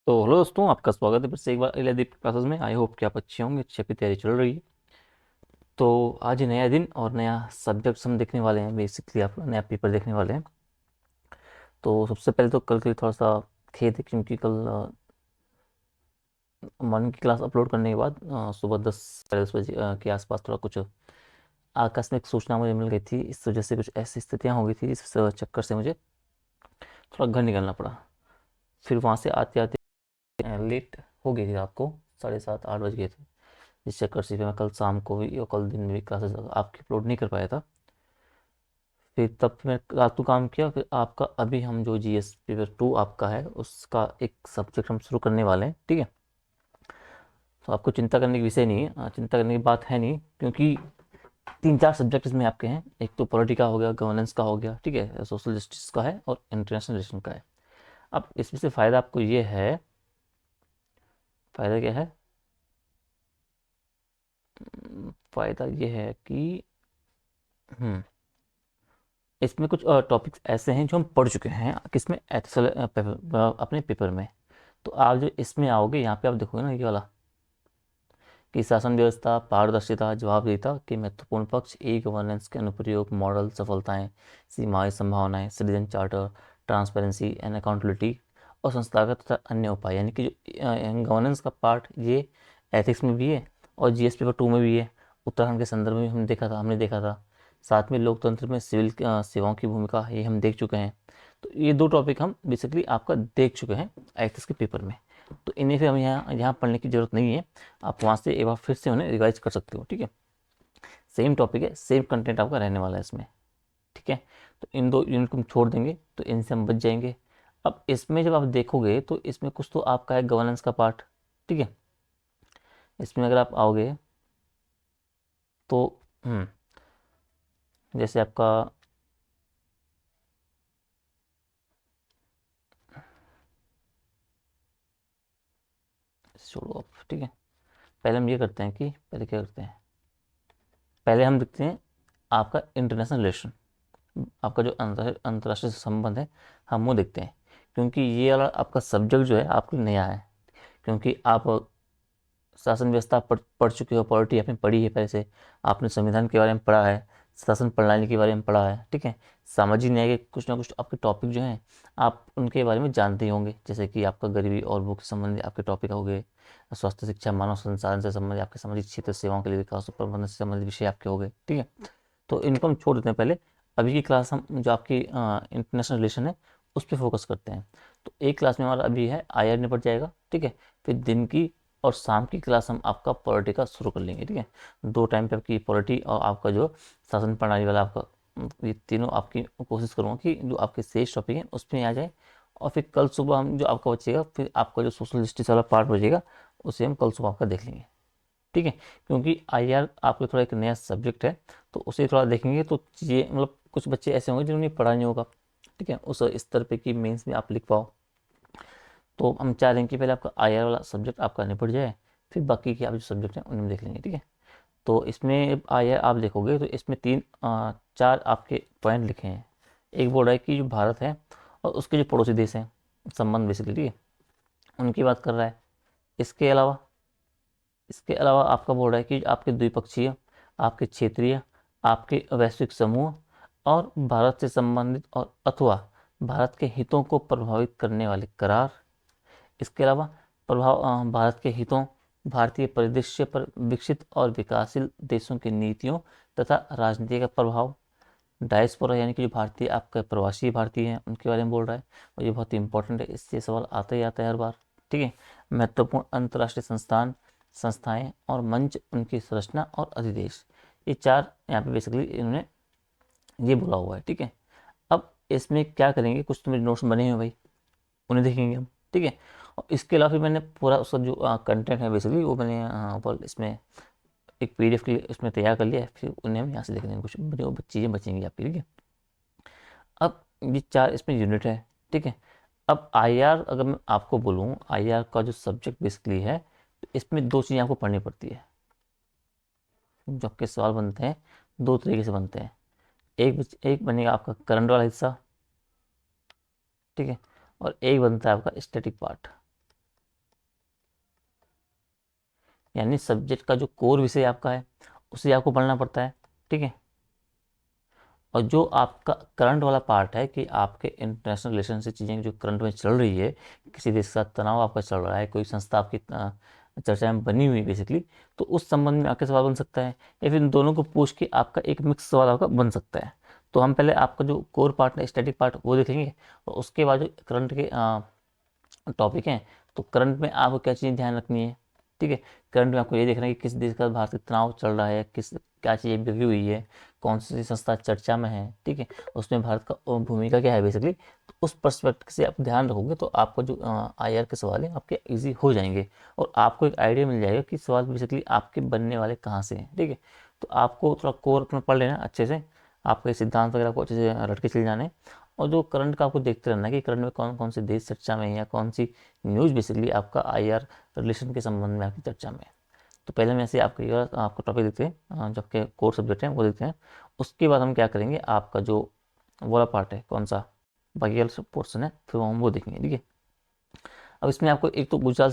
तो हेलो दोस्तों, आपका स्वागत है फिर से एक बार इलेदीप क्लासेस में। आई होप कि आप अच्छे होंगे, अच्छी आपकी तैयारी चल रही है। तो आज नया दिन और नया सब्जेक्ट्स हम देखने वाले हैं। बेसिकली आप नया पेपर देखने वाले हैं। तो सबसे पहले तो कल के लिए थोड़ा सा खेद है, क्योंकि कल मॉर्निंग की क्लास अपलोड करने के बाद सुबह 10 साढ़े 10 बजे के आसपास थोड़ा कुछ आकस्मिक सूचना मुझे मिल गई थी। इस वजह से कुछ ऐसी स्थितियाँ हो गई थी, इस चक्कर से मुझे थोड़ा घर निकलना पड़ा। फिर वहाँ से आते आते लेट हो गई थी, रात को 7:30 8 बज गए थे। इस चक्कर से फिर मैं कल शाम को भी और कल दिन में भी क्लासेस आपकी अपलोड नहीं कर पाया था। फिर तब मैं रात को काम किया। फिर आपका अभी हम जो जीएस पेपर 2 आपका है, उसका एक सब्जेक्ट हम शुरू करने वाले हैं, ठीक है। तो आपको चिंता करने की विषय नहीं है, चिंता करने की बात है नहीं, क्योंकि 3 4 सब्जेक्ट इसमें आपके हैं। एक तो पॉलिटी का हो गया, गवर्नेंस का हो गया, ठीक है, सोशल जस्टिस का है और इंटरनेशनल रिलेशन का है। अब इसमें से फ़ायदा आपको ये है, फ़ायदा क्या है? फ़ायदा ये है कि हम्म इसमें कुछ टॉपिक्स ऐसे हैं जो हम पढ़ चुके हैं किसमें, एक्सेल अपने पेपर में। तो आप जो इसमें आओगे, यहाँ पे आप देखोगे ना, ये वाला कि शासन व्यवस्था, पारदर्शिता, जवाबदेहिता के महत्वपूर्ण पक्ष, ई गवर्नेंस के अनुप्रयोग, मॉडल, सफलताएं, सीमाएं, संभावनाएं, citizen charter, transparency and accountability और संस्थागत तथा अन्य उपाय। यानी कि जो गवर्नेंस का पार्ट, ये एथिक्स में भी है और जीएस पेपर 2 में भी है। उत्तराखंड के संदर्भ में हमने देखा था। साथ में लोकतंत्र में सिविल सेवाओं की भूमिका, ये हम देख चुके हैं। तो ये 2 टॉपिक हम बेसिकली आपका देख चुके हैं एथिक्स के पेपर में। तो इन्हें फिर हम यहाँ यहाँ पढ़ने की ज़रूरत नहीं है। आप वहाँ से एक बार फिर से उन्हें रिवाइज कर सकते हो, ठीक है। सेम टॉपिक है, सेम कंटेंट आपका रहने वाला है इसमें, ठीक है। तो इन 2 यूनिट को हम छोड़ देंगे, तो इनसे हम बच जाएंगे। अब इसमें जब आप देखोगे तो इसमें कुछ तो आपका है गवर्नेंस का पार्ट, ठीक है। इसमें अगर आप आओगे तो जैसे आपका छोड़ो आप, ठीक है। पहले हम ये करते हैं कि पहले क्या करते हैं, पहले हम देखते हैं आपका इंटरनेशनल रिलेशन, आपका जो अंतर्राष्ट्रीय संबंध है, हम वो देखते हैं। क्योंकि ये वाला आपका सब्जेक्ट जो है आपके लिए नया है। क्योंकि आप शासन व्यवस्था पढ़ चुके हो, पॉलिटी आपने पढ़ी है पहले से, आपने संविधान के बारे में पढ़ा है, शासन प्रणाली के बारे में पढ़ा है, ठीक है। सामाजिक न्याय के कुछ ना कुछ आपके टॉपिक जो हैं, आप उनके बारे में जानते ही होंगे। जैसे कि आपका गरीबी और भूख से संबंधित आपके टॉपिक हो गए, स्वास्थ्य, शिक्षा, मानव संसाधन से संबंधित आपके सामाजिक क्षेत्र सेवाओं के लिए विकास और प्रबंधन से संबंधित विषय आपके हो गए, ठीक है। तो इनको हम छोड़ देते हैं पहले। अभी की क्लास हम जो आपकी इंटरनेशनल रिलेशन है, उस पर फोकस करते हैं। तो एक क्लास में हमारा अभी है आईआर निपट जाएगा, ठीक है। फिर दिन की और शाम की क्लास हम आपका पॉलिटी का शुरू कर लेंगे, ठीक है। 2 टाइम पे आपकी पॉलिटी और आपका जो शासन प्रणाली वाला आपका, ये तीनों आपकी कोशिश करूँगा कि जो आपके शेष टॉपिक हैं उसमें आ जाए। और फिर कल सुबह हम जो आपका बचेगा, फिर आपका जो सोशल जस्टिस वाला पार्ट बचेगा, उसे हम कल सुबह आपका देख लेंगे, ठीक है। क्योंकि आईआर आपका थोड़ा एक नया सब्जेक्ट है, तो उसे थोड़ा देखेंगे तो चीज़ें, मतलब कुछ बच्चे ऐसे होंगे जिन्होंने पढ़ा नहीं होगा, ठीक है, उस स्तर पे कि मेंस में आप लिख पाओ। तो हम चाह रहे हैं कि पहले आपका आईआर वाला सब्जेक्ट आपका निपट जाए, फिर बाकी के आप जो सब्जेक्ट हैं उनमें देख लेंगे, ठीक है। तो इसमें आईआर आप देखोगे तो इसमें 4 आपके पॉइंट लिखे हैं। एक बोल रहा है कि जो भारत है और उसके जो पड़ोसी देश हैं, संबंध बेसिकली, ठीक है, उनकी बात कर रहा है। इसके अलावा इसके अलावा आपका बोल रहा है कि आपके द्विपक्षीय, आपके क्षेत्रीय, आपके वैश्विक समूह और भारत से संबंधित और अथवा भारत के हितों को प्रभावित करने वाले करार। इसके अलावा भारत के हितों, भारतीय परिदृश्य पर विकसित और विकासशील देशों की नीतियों तथा राजनीति का प्रभाव। डायस्पोरा यानी कि जो भारतीय आपके प्रवासी भारतीय हैं उनके बारे में बोल रहा है, और ये बहुत ही इंपॉर्टेंट है, इससे सवाल आता ही आता है हर बार, ठीक है। महत्वपूर्ण अंतर्राष्ट्रीय संस्थाएं और मंच, उनकी संरचना और अधिदेश। ये 4 यहाँ पे बेसिकली इन्होंने ये बोला हुआ है, ठीक है। अब इसमें क्या करेंगे, कुछ तो मेरे नोट्स बने हुए हैं भाई, उन्हें देखेंगे हम, ठीक है। और इसके अलावा फिर मैंने पूरा उसका जो कंटेंट है बेसिकली वो मैंने ऊपर इसमें एक पीडीएफ के लिए इसमें तैयार कर लिया है। फिर उन्हें हम यहाँ से देख लेंगे, कुछ जो चीज़ें बचेंगी आपकी, ठीक है। अब ये 4 इसमें यूनिट है, ठीक है। अब आईआर अगर मैं आपको बोलूँ, आईआर का जो सब्जेक्ट बेसिकली है, तो इसमें 2 चीज़ें आपको पढ़नी पड़ती है। जो आपके सवाल बनते हैं 2 तरीके से बनते हैं। एक बनेगा आपका करंट वाला हिस्सा, ठीक है, और एक बनता है आपका स्टैटिक पार्ट। यानी सब्जेक्ट का जो कोर विषय आपका है उसे आपको पढ़ना पड़ता है, ठीक है। और जो आपका करंट वाला पार्ट है कि आपके इंटरनेशनल रिलेशन से चीज़ें जो करंट में चल रही है, किसी देश के साथ तनाव आपका चल रहा है, कोई संस्था आपकी चर्चा में बनी हुई बेसिकली, तो उस संबंध में आपके सवाल बन सकता है, या फिर इन दोनों को पूछ के आपका एक मिक्स सवाल आपका बन सकता है। तो हम पहले आपका जो कोर पार्ट है, स्टैटिक पार्ट, वो देखेंगे, और उसके बाद जो करंट के टॉपिक हैं, तो करंट में आपको क्या चीज़ें ध्यान रखनी है, ठीक है। करंट में आपको ये देखना है कि किस देश का भारत से तनाव चल रहा है, किस क्या चीज़ें बिगड़ी हुई है, कौन सी संस्था चर्चा में है, ठीक है, उसमें भारत का भूमिका क्या है बेसिकली। तो उस पर्सपेक्टिव से आप ध्यान रखोगे तो आपको जो IR के सवाल हैं आपके इजी हो जाएंगे, और आपको एक आइडिया मिल जाएगा कि सवाल बेसिकली आपके बनने वाले कहाँ से हैं, ठीक है। तो आपको थोड़ा कोर अपना पढ़ लेना अच्छे से, आपके सिद्धांत वगैरह को अच्छे से रट के चले जाने, और जो करंट का आपको देखते रहना है कि करंट में कौन कौन से देश चर्चा में है, या कौन सी न्यूज़ बेसिकली आपका IR रिलेशन के संबंध में आपकी चर्चा में है। तो पहले हम ऐसे आपको ये आपको टॉपिक देखते हैं, जो आपके कोर सब्जेक्ट हैं वो देखते हैं। उसके बाद हम क्या करेंगे, आपका जो वाला पार्ट है कौन सा बाकी वाला पोर्सन है, फिर हम वो देखेंगे, ठीक है। अब इसमें आपको एक तो गुजरात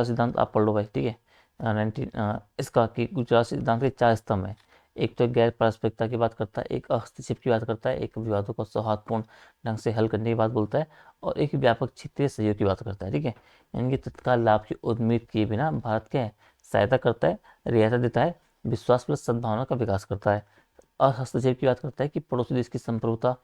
सिद्धांत आप पढ़ लो भाई, ठीक है। 19 इसका कि गुजरात सिद्धांत के 4 स्तंभ है। एक तो गैर पारस्परिकता की बात करता है, एक हस्तक्षेप की बात करता है, एक विवादों को सौहार्दपूर्ण ढंग से हल करने की बात बोलता है, और एक व्यापक क्षेत्रीय सहयोग की बात करता है, ठीक है। इनकी तत्काल लाभ की उम्मीद किए बिना भारत क्या है, सहायता करता है, रियायत देता है, विश्वास प्लस सद्भावना का विकास करता है। और हस्तक्षेप की बात करता है कि पड़ोसी देश की संप्रभुता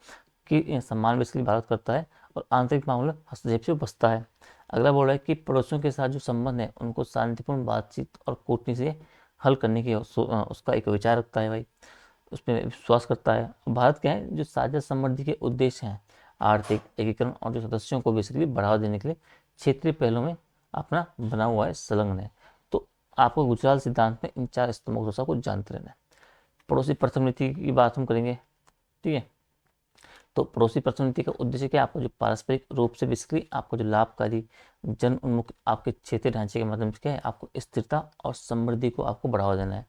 की सम्मान बेसिकली भारत करता है, और आंतरिक मामले में हस्तक्षेप से बचता है। अगला बोल रहा है कि पड़ोसियों के साथ जो संबंध है उनको शांतिपूर्ण बातचीत और कूटनीति से हल करने की उसका एक विचार रखता है भाई, उसमें विश्वास करता है। भारत क्या है, जो साझा समृद्धि के उद्देश्य हैं, आर्थिक एकीकरण और जो सदस्यों को बेसिकली बढ़ावा देने के लिए क्षेत्रीय पहलों में अपना बना हुआ है, संलग्न है। तो आपको गुजरात सिद्धांत में इन 4 स्तंभों को जानते रहना है। पड़ोसी प्रथम नीति की बात हम करेंगे, ठीक है। तो पड़ोसी प्रथम नीति का उद्देश्य क्या है, आपको जो पारस्परिक रूप से बेसिकली आपको जो लाभकारी जन उन्मुख आपके क्षेत्रीय ढांचे के माध्यम से क्या है, आपको स्थिरता और समृद्धि को आपको बढ़ावा देना है।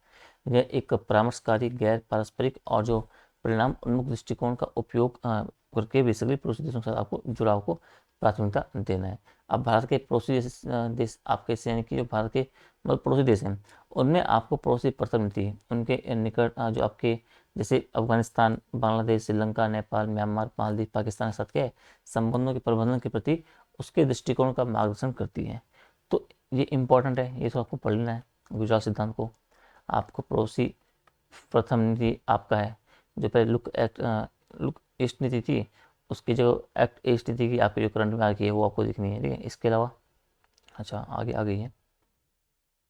यह एक परामर्शकारी गैर पारस्परिक और जो परिणाम उन्मुख दृष्टिकोण का उपयोग करके बेसिकली पड़ोसी देशों के साथ आपको जुड़ाव को प्राथमिकता देना है। अब भारत के पड़ोसी जैसे देश आपके यानी कि जो भारत के मतलब पड़ोसी देश हैं, उनमें आपको पड़ोसी प्रथम नीति उनके निकट जो आपके जैसे अफगानिस्तान, बांग्लादेश, श्रीलंका, नेपाल, म्यांमार, मालदीव, पाकिस्तान के साथ क्या है, संबंधों के प्रबंधन के प्रति उसके दृष्टिकोण का मार्गदर्शन करती है। तो ये इंपॉर्टेंट है, ये तो आपको पढ़ लेना है गुजरात सिद्धांत को। आपको पड़ोसी प्रथम नीति आपका है, जो पहले लुक ईस्ट नीति थी, उसकी जो एक्ट ईस्ट नीति की आपकी जो करंट में आ गई है वो आपको दिखनी है, ठीक है। इसके अलावा अच्छा आगे आ गई है।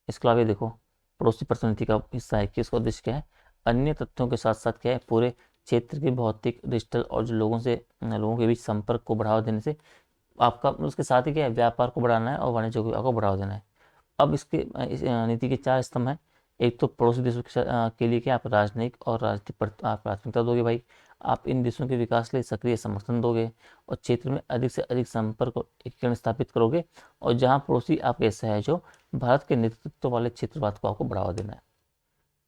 इसके अलावा ये देखो, पड़ोसी प्रथम नीति का हिस्सा है कि इसका उद्देश्य क्या है, अन्य तथ्यों के साथ साथ क्या है, पूरे क्षेत्र के भौतिक, डिजिटल और जो लोगों के बीच संपर्क को बढ़ावा देने से आपका उसके साथ ही क्या है, व्यापार को बढ़ाना है और वाणिज्य को आपको बढ़ावा देना है। अब इस नीति के 4 स्तंभ हैं। एक तो पड़ोसी देशों के लिए क्या आप राजनयिक और राजनीतिक आप प्राथमिकता दोगे भाई, आप इन देशों के विकास के लिए सक्रिय समर्थन दोगे, और क्षेत्र में अधिक से अधिक संपर्क और एकीकरण स्थापित करोगे, और जहां पड़ोसी आपके सहज हो, भारत के नेतृत्व वाले क्षेत्रवाद को आपको बढ़ावा देना है।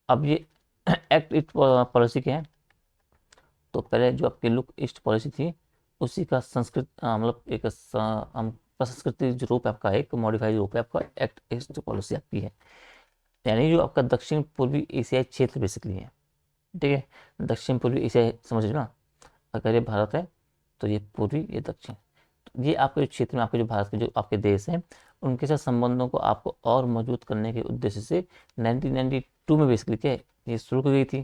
अब ये एक्ट ईस्ट पॉलिसी के हैं। तो पहले जो आपकी लुक ईस्ट पॉलिसी थी उसी का संस्कृत मतलब एक संस्कृति जो रूप आपका है, एक मॉडिफाइड रूप है आपका एक्ट ईस्ट पॉलिसी आपकी है, यानी जो आपका दक्षिण पूर्वी एशियाई क्षेत्र बेसिकली है, ठीक है। दक्षिण पूर्वी एशिया समझ लो ना, अगर ये भारत है तो ये पूर्वी, ये दक्षिण, तो ये आपके जो क्षेत्र में आपके जो भारत के जो आपके देश हैं उनके साथ संबंधों को आपको और मजबूत करने के उद्देश्य से 1992 में बेसिकली क्या है, ये शुरू की गई थी,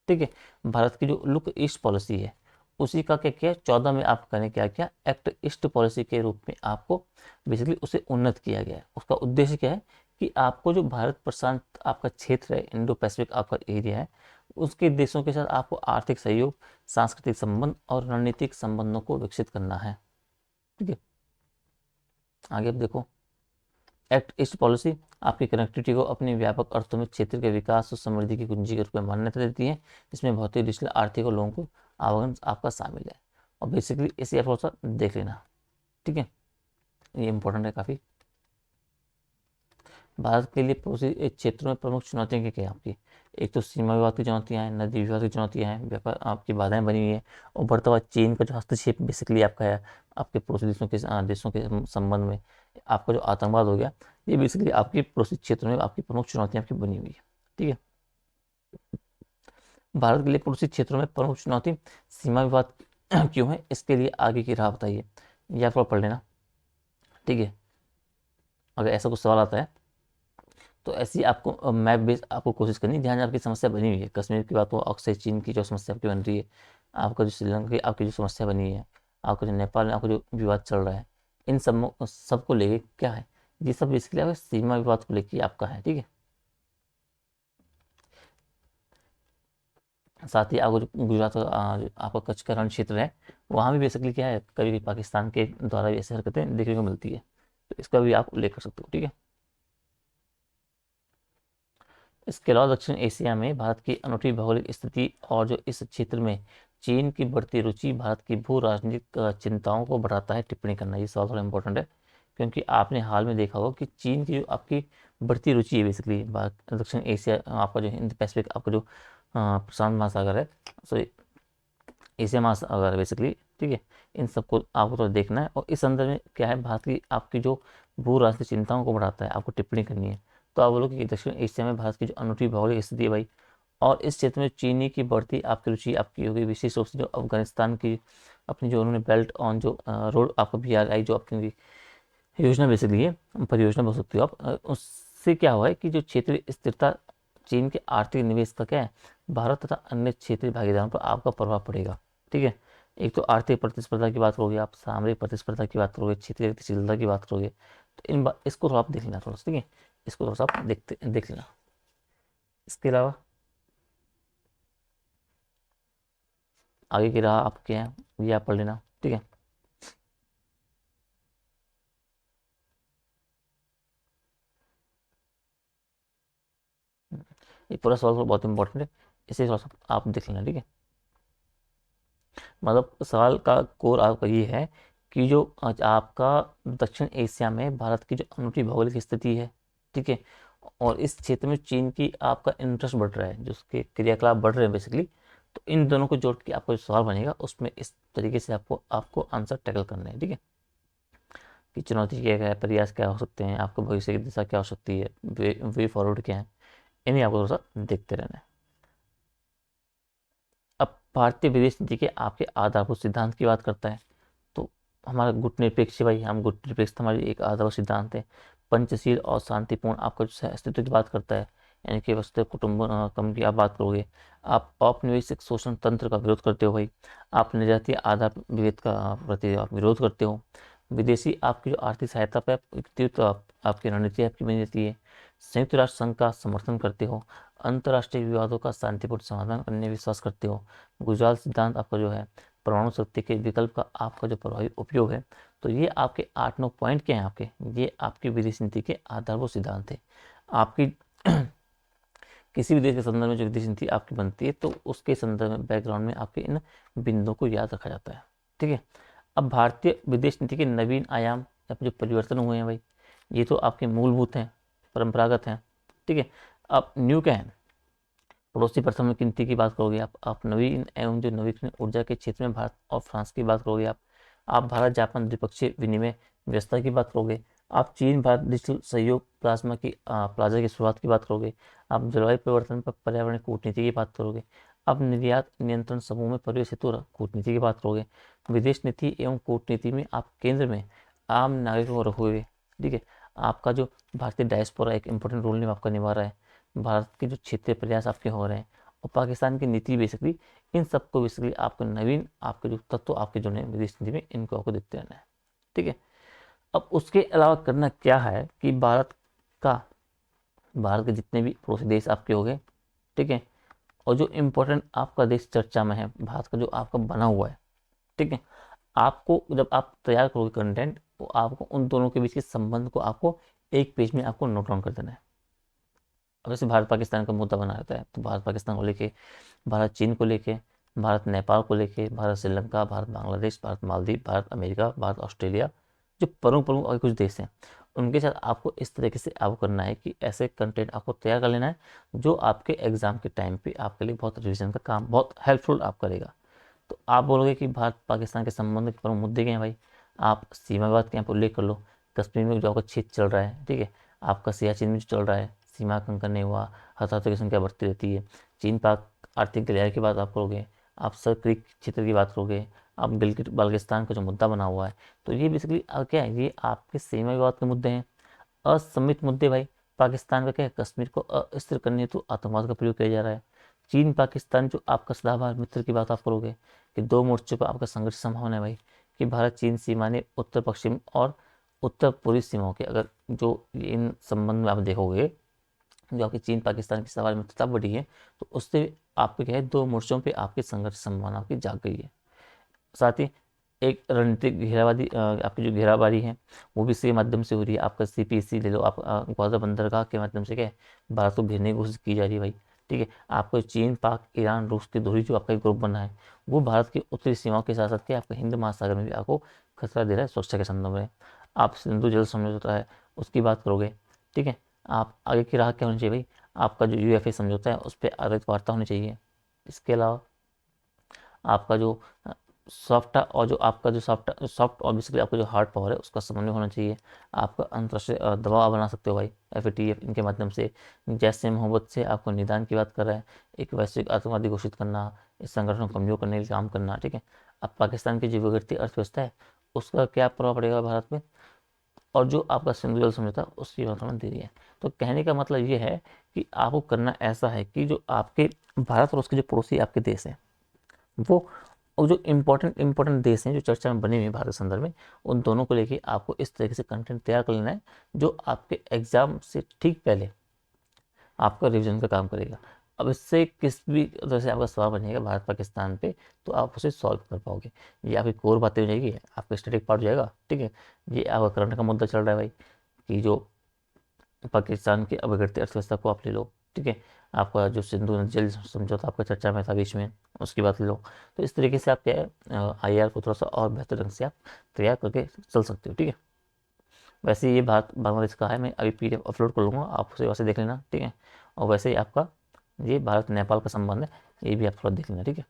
ठीक है। भारत की जो लुक ईस्ट पॉलिसी है उसी का क्या किया, 14 में आप करें क्या किया, एक्ट ईस्ट पॉलिसी के रूप में आपको बेसिकली उसे उन्नत किया गया है। उसका उद्देश्य क्या है कि आपको जो भारत प्रशांत आपका क्षेत्र है, इंडो पैसिफिक आपका एरिया है, उसके देशों के साथ आपको आर्थिक सहयोग, सांस्कृतिक संबंध और रणनीतिक संबंधों को विकसित करना है, ठीक है। आगे अब देखो, एक्ट ईस्ट पॉलिसी आपकी कनेक्टिविटी को अपने व्यापक अर्थों में क्षेत्र के विकास और समृद्धि की कुंजी के रूप में मान्यता देती है, जिसमें भौतिक, डिजिटल, आर्थिक और लोगों को आवागमन आपका शामिल है। और बेसिकली इसे आप थोड़ा सा देख लेना, ठीक है, ये इंपॉर्टेंट है काफ़ी। भारत के लिए पड़ोसी क्षेत्रों में प्रमुख चुनौतियाँ क्या क्या है आपकी, एक तो सीमा विवाद की चुनौतियाँ हैं, नदी विवाद की चुनौतियाँ हैं, व्यापार आपकी बाधाएं बनी हुई है, और बढ़ता हुआ चीन का जो हस्तक्षेप बेसिकली आपका है आपके पड़ोसी देशों के संबंध में, आपका जो आतंकवाद हो गया, ये बेसिकली आपकी पड़ोसी क्षेत्रों में आपकी प्रमुख चुनौतियाँ आपकी बनी हुई है। ठीक है, भारत के लिए पड़ोसी क्षेत्रों में प्रमुख चुनौती सीमा विवाद क्यों है, इसके लिए आगे की राह बताइए। ये आप थोड़ा पढ़ लेना। ठीक है, अगर ऐसा कुछ सवाल आता है तो ऐसी आपको मैप बेस आपको कोशिश करनी, जहाँ जहाँ आपकी समस्या बनी हुई है। कश्मीर की बात हो, अक्सर चीन की जो समस्या आपकी बन रही है, आपका जो श्रीलंका की आपकी जो समस्या बनी है, आपका जो नेपाल में आपका जो विवाद चल रहा है, इन सबको लेके क्या है, ये सब बेसिकली आपका सीमा विवाद को लेके आपका है। ठीक है, साथ ही आपको जो गुजरात का आपका कच्छ का रण क्षेत्र है, वहाँ भी बेसिकली क्या है, कभी भी पाकिस्तान के द्वारा भी ऐसी हरकतें देखने को मिलती है, तो इसका भी आप उल्लेख कर सकते हो। ठीक है, इसके अलावा दक्षिण एशिया में भारत की अनूठी भौगोलिक स्थिति और जो इस क्षेत्र में चीन की बढ़ती रुचि भारत की भू राजनीतिक चिंताओं को बढ़ाता है, टिप्पणी करना। ये सवाल थोड़ा इंपॉर्टेंट है, क्योंकि आपने हाल में देखा होगा कि चीन की जो आपकी बढ़ती रुचि है बेसिकली दक्षिण एशिया, आपका जो हिंद पैसिफिक आपका जो प्रशांत महासागर है, सॉरी एशिया महासागर है बेसिकली। ठीक है, इन सबको आपको थोड़ा देखना है, और इस अंदर में क्या है, भारत की आपकी जो भू राजनीतिक चिंताओं को बढ़ाता है, आपको टिप्पणी करनी है। तो आप बोलो कि दक्षिण एशिया में भारत की जो अनूठी भौगोलिक स्थिति है भाई, और इस क्षेत्र में चीनी की बढ़ती आपकी रुचि आपकी होगी, विशेष रूप से जो अफगानिस्तान की अपनी जो उन्होंने बेल्ट ऑन जो रोड आपका BRI जो आपकी योजना बेसिकली है, परियोजना बोल सकते हो आप, उससे क्या हुआ है कि जो क्षेत्रीय स्थिरता, चीन के आर्थिक निवेश का क्या है, भारत तथा अन्य क्षेत्रीय भागीदारों पर आपका प्रभाव पड़ेगा। ठीक है, एक तो आर्थिक प्रतिस्पर्धा की बात करोगे आप, सामरिक प्रतिस्पर्धा की बात करोगे, क्षेत्रीय गतिशीलता की बात करोगे, तो इसको थोड़ा आप देख लेना थोड़ा सा। ठीक है, इसको थोड़ा सा आप देख लेना। इसके अलावा आगे की राह आपके हैं, ये आप पढ़ लेना। ठीक है, ये पूरा सवाल बहुत इंपॉर्टेंट है, इसे थोड़ा सा आप देख लेना। ठीक है, मतलब सवाल का कोर आपका ये है कि जो आज आपका दक्षिण एशिया में भारत की जो अनूठी भौगोलिक स्थिति है, ठीक है, और इस क्षेत्र में चीन की आपका इंटरेस्ट बढ़ रहा है, जो उसके क्रियाकलाप बढ़ रहे हैं बेसिकली, तो इन दोनों को जोड़ के आपका जो सवाल बनेगा उसमें इस तरीके से आपको आपको आंसर टैकल करना है। ठीक है, कि चुनौती क्या है, प्रयास क्या हो सकते हैं, आपको भविष्य की दिशा क्या हो सकती है, वे फॉरवर्ड क्या है, इन्हें आपको थोड़ा सा देखते रहना है। अब भारतीय विदेश नीति के आपके आधारभूत सिद्धांत की बात करता है, तो हमारा गुटनिरपेक्ष भाई, हम गुटनिरपेक्ष हमारी एक आधार सिद्धांत है। पंचशील और शांतिपूर्ण आपका जो अस्तित्व की बात करता है, यानी कि वस्तु कुटुंब की आप बात करोगे। आप औपनिवेशिक शोषण तंत्र का विरोध करते हो भाई, आप निर्यातीय आधार विभेद का प्रति आप विरोध करते हो। विदेशी आपकी जो आर्थिक सहायता पर तो आपकी रणनीति आपकी बनी रहती है। संयुक्त राष्ट्र संघ का समर्थन करते हो, अंतर्राष्ट्रीय विवादों का शांतिपूर्ण समाधान करने में विश्वास करते हो। गुजरात सिद्धांत आपका जो है परमाणु शक्ति के विकल्प का आपका जो प्रभावी उपयोग है। तो ये आपके 8-9 पॉइंट क्या हैं आपके, ये आपकी विदेश नीति के आधारभूत सिद्धांत है। आपकी किसी भी देश के संदर्भ में जो विदेश नीति आपकी बनती है, तो उसके संदर्भ में बैकग्राउंड में आपके इन बिंदुओं को याद रखा जाता है। ठीक है, अब भारतीय विदेश नीति के नवीन आयाम या फिर जो परिवर्तन हुए हैं भाई, ये तो आपके मूलभूत हैं, परंपरागत हैं। ठीक है, अब न्यू क्या है, पड़ोसी प्रथम गिनती की बात करोगे आप नवीन एवं जो नवीकरणीय ऊर्जा के क्षेत्र में भारत और फ्रांस की बात करोगे आप भारत जापान द्विपक्षीय विनिमय व्यवस्था की बात करोगे, आप चीन भारत डिजिटल सहयोग प्लाजा की शुरुआत की बात करोगे, आप जलवायु परिवर्तन पर पर्यावरण कूटनीति की बात करोगे, आप निर्यात नियंत्रण समूह में परिवेश हेतु कूटनीति की बात करोगे। विदेश नीति एवं कूटनीति में आप केंद्र में आम नागरिकों को रखोगे। ठीक है, आपका जो भारतीय डायस्पोरा एक इंपॉर्टेंट रोल आपका निभा रहा है, भारत के जो क्षेत्रीय प्रयास आपके हो रहे हैं, और पाकिस्तान की नीति बेसिकली, इन सबको बेसिकली आपको नवीन आपके जो तत्व आपके जो नए विदेश नीति में, इनको आपको देखते रहना है। ठीक है, अब उसके अलावा करना क्या है कि का भारत के जितने भी पड़ोसी देश आपके हो गए, ठीक है, और जो इम्पोर्टेंट आपका देश चर्चा में है भारत का जो आपका बना हुआ है, ठीक है, आपको जब आप तैयार करोगे कंटेंट, तो आपको उन दोनों के बीच के संबंध को आपको एक पेज में आपको नोट डाउन कर देना है। अब जैसे भारत पाकिस्तान का मुद्दा बना रहता है, तो भारत पाकिस्तान को लेके, भारत चीन को लेके, भारत नेपाल को लेके, भारत श्रीलंका, भारत बांग्लादेश, भारत मालदीव, भारत अमेरिका, भारत ऑस्ट्रेलिया, जो प्रमुख प्रमुख और कुछ देश हैं, उनके साथ आपको इस तरीके से आपको करना है कि ऐसे कंटेंट आपको तैयार कर लेना है जो आपके एग्जाम के टाइम पे आपके लिए बहुत रिविजन का काम बहुत हेल्पफुल आप करेगा। तो आप बोलोगे कि भारत पाकिस्तान के संबंध के प्रमुख मुद्दे क्या हैं भाई, आप सीमा विवाद के यहाँ पर उल्लेख कर लो, कश्मीर में जो आपका क्षेत्र चल रहा है, ठीक है, आपका सियाचिन में जो चल रहा है, सीमा कंकन नहीं हुआ, हताहतों की संख्या बढ़ती रहती है, चीन पाक आर्थिक गलियारे की बात आप करोगे, आप सर क्रीक क्षेत्र की बात करोगे, आप गिलगिट बाल्टिस्तान का जो मुद्दा बना हुआ है, तो ये बेसिकली क्या है, ये आपके सीमा विवाद के मुद्दे हैं, असममित मुद्दे भाई। पाकिस्तान का क्या है, कश्मीर को अस्थिर करने हेतु आतंकवाद का प्रयोग किया जा रहा है। चीन पाकिस्तान जो आपका सदाबहार मित्र की बात आप करोगे, कि दो मोर्चों पर आपका संघर्ष संभावना है भाई, कि भारत चीन सीमा ने उत्तर पश्चिम और उत्तर पूर्वी सीमाओं के, अगर जो इन संबंध में आप देखोगे, जो आपकी चीन पाकिस्तान की सवाल मित्रता बढ़ी है, तो उससे आपके क्या है, दो मोर्चों पे आपकी संघर्ष संभावना आपकी जाग गई है। साथ ही एक रणनीतिक घेराबादी, आपकी जो घेराबारी है वो भी इसके माध्यम से हो रही है। आपका CPC ले लो, आप ग्वादर बंदरगाह के माध्यम से क्या है, भारत को घेरने की कोशिश की जा रही है भाई, ठीक है। आपको चीन पाक ईरान रूस की दोहरी जो आपका एक ग्रुप बना है, वो भारत की उत्तरी सीमाओं के साथ साथ क्या आपको हिंद महासागर में भी आपको खतरा दे रहा है सुरक्षा के संदर्भ में। आप सिंधु जल समझौता है उसकी बात करोगे, ठीक है, आप आगे की राह क्या होनी चाहिए भाई, आपका जो UFA समझौता है उस पर आधारित वार्ता होनी चाहिए। इसके अलावा आपका जो सॉफ्ट और जो आपका जो सॉफ्ट और बेसिकली आपका जो हार्ड पावर है उसका समन्वय होना चाहिए। आपका अंतर्राष्ट्रीय दबाव बना सकते हो भाई, FATF इनके माध्यम से। जैसे मोहब्बत से आपको निदान की बात कर रहा है, एक वैश्विक आतंकवादी घोषित करना, इस संगठन को कमजोर करने के लिए काम करना, ठीक है। अब पाकिस्तान की जो बिगड़ती अर्थव्यवस्था है उसका क्या प्रभाव पड़ेगा भारत में, और जो आपका सिंधु जल समझौता उसकी मात्रा दे रही है। तो कहने का मतलब ये है कि आपको करना ऐसा है कि जो आपके भारत और उसके जो पड़ोसी आपके देश हैं, वो और जो इम्पोर्टेंट देश हैं जो चर्चा में बने हुए हैं भारत के संदर्भ में, उन दोनों को लेके आपको इस तरीके से कंटेंट तैयार कर लेना है जो आपके एग्जाम से ठीक पहले आपका रिवीजन का काम करेगा। अब इससे किस भी तरह से आपका सवाल बनेगा भारत पाकिस्तान पे, तो आप उसे सॉल्व कर पाओगे। ये आपकी कोर बातें हो जाएगी, आपका स्टैटिक पार्ट हो जाएगा, ठीक है। ये आपका करंट का मुद्दा चल रहा है भाई, कि जो पाकिस्तान की अब बिगड़ती अर्थव्यवस्था को आप ले लो, ठीक है। आपका जो सिंधु जल समझौता आपका चर्चा में था बीच में, उसकी बात ले लो। तो इस तरीके से आप क्या है, IR को थोड़ा सा और बेहतर ढंग से आप तैयार करके चल सकते हो, ठीक है। वैसे ये भारत बांग्लादेश का है, मैं अभी PDF अपलोड कर लूँगा, आप उसे वैसे देख लेना, ठीक है। और वैसे ही आपका ये भारत नेपाल का संबंध है, ये भी आप थोड़ा देख लेना, ठीक है।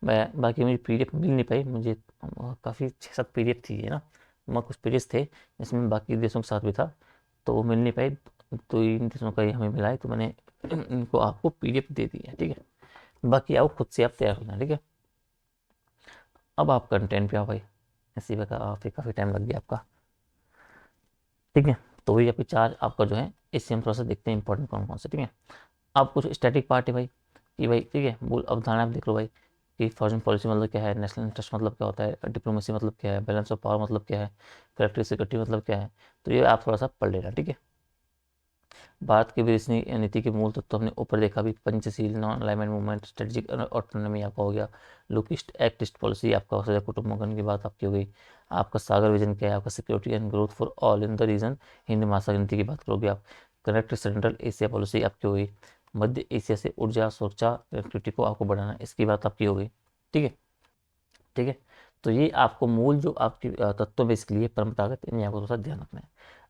मैं बाकी मुझे PDF मिल नहीं पाई, मुझे काफ़ी 6-7 PDF थी है ना, मैं कुछ पेजेस थे जिसमें बाकी देशों के साथ भी था, तो वो मिल नहीं पाई। तो इन देशों का ही हमें मिला है, तो मैंने इनको आपको PDF दे दी है, ठीक है। बाकी आओ खुद से आप तैयार करना, ठीक है। अब आप कंटेंट पे आओ भाई, इसी में काफ़ी काफ़ी टाइम लग गया आपका, ठीक है। तो वही आपके चार आपका जो है, इससे हम थोड़ा सा देखते हैं इंपॉर्टेंट कौन कौन से, ठीक है। अब कुछ स्टैटिक पार्ट है भाई, कि भाई ठीक है, मूल अवधारणा आप देख लो भाई, कि फॉरेन पॉलिसी मतलब क्या है, नेशनल इंटरेस्ट मतलब क्या होता है, डिप्लोमेसी मतलब क्या है, बैलेंस ऑफ पावर मतलब क्या है, कलेक्टिव सिक्योरिटी मतलब क्या है। तो ये आप थोड़ा सा पढ़ लेना, ठीक है। भारत की विदेश नीति के मूल तत्व तो हमने ऊपर देखा भी, Panchsheel, non alignment movement, strategic autonomy आपका हो गया, look east act east policy आपका हो गया, कुटुंबकन की बात आपकी हो गई, आपका सागर विजन क्या है, आपका security and growth for all in the region, हिंद महासागर नीति की बात करोगे आप, कनेक्ट सेंट्रल एशिया पॉलिसी आपकी हो गई, मध्य एशिया से ऊर्जा सुरक्षा कनेक्टिविटी को आपको बढ़ाना, इसकी बात आपकी हो गई, ठीक है, ठीक है। तो ये आपको मूल जो आपकी तत्व बेसिकली है परंपरागत, इन्हें आपको थोड़ा सा ध्यान रखना है।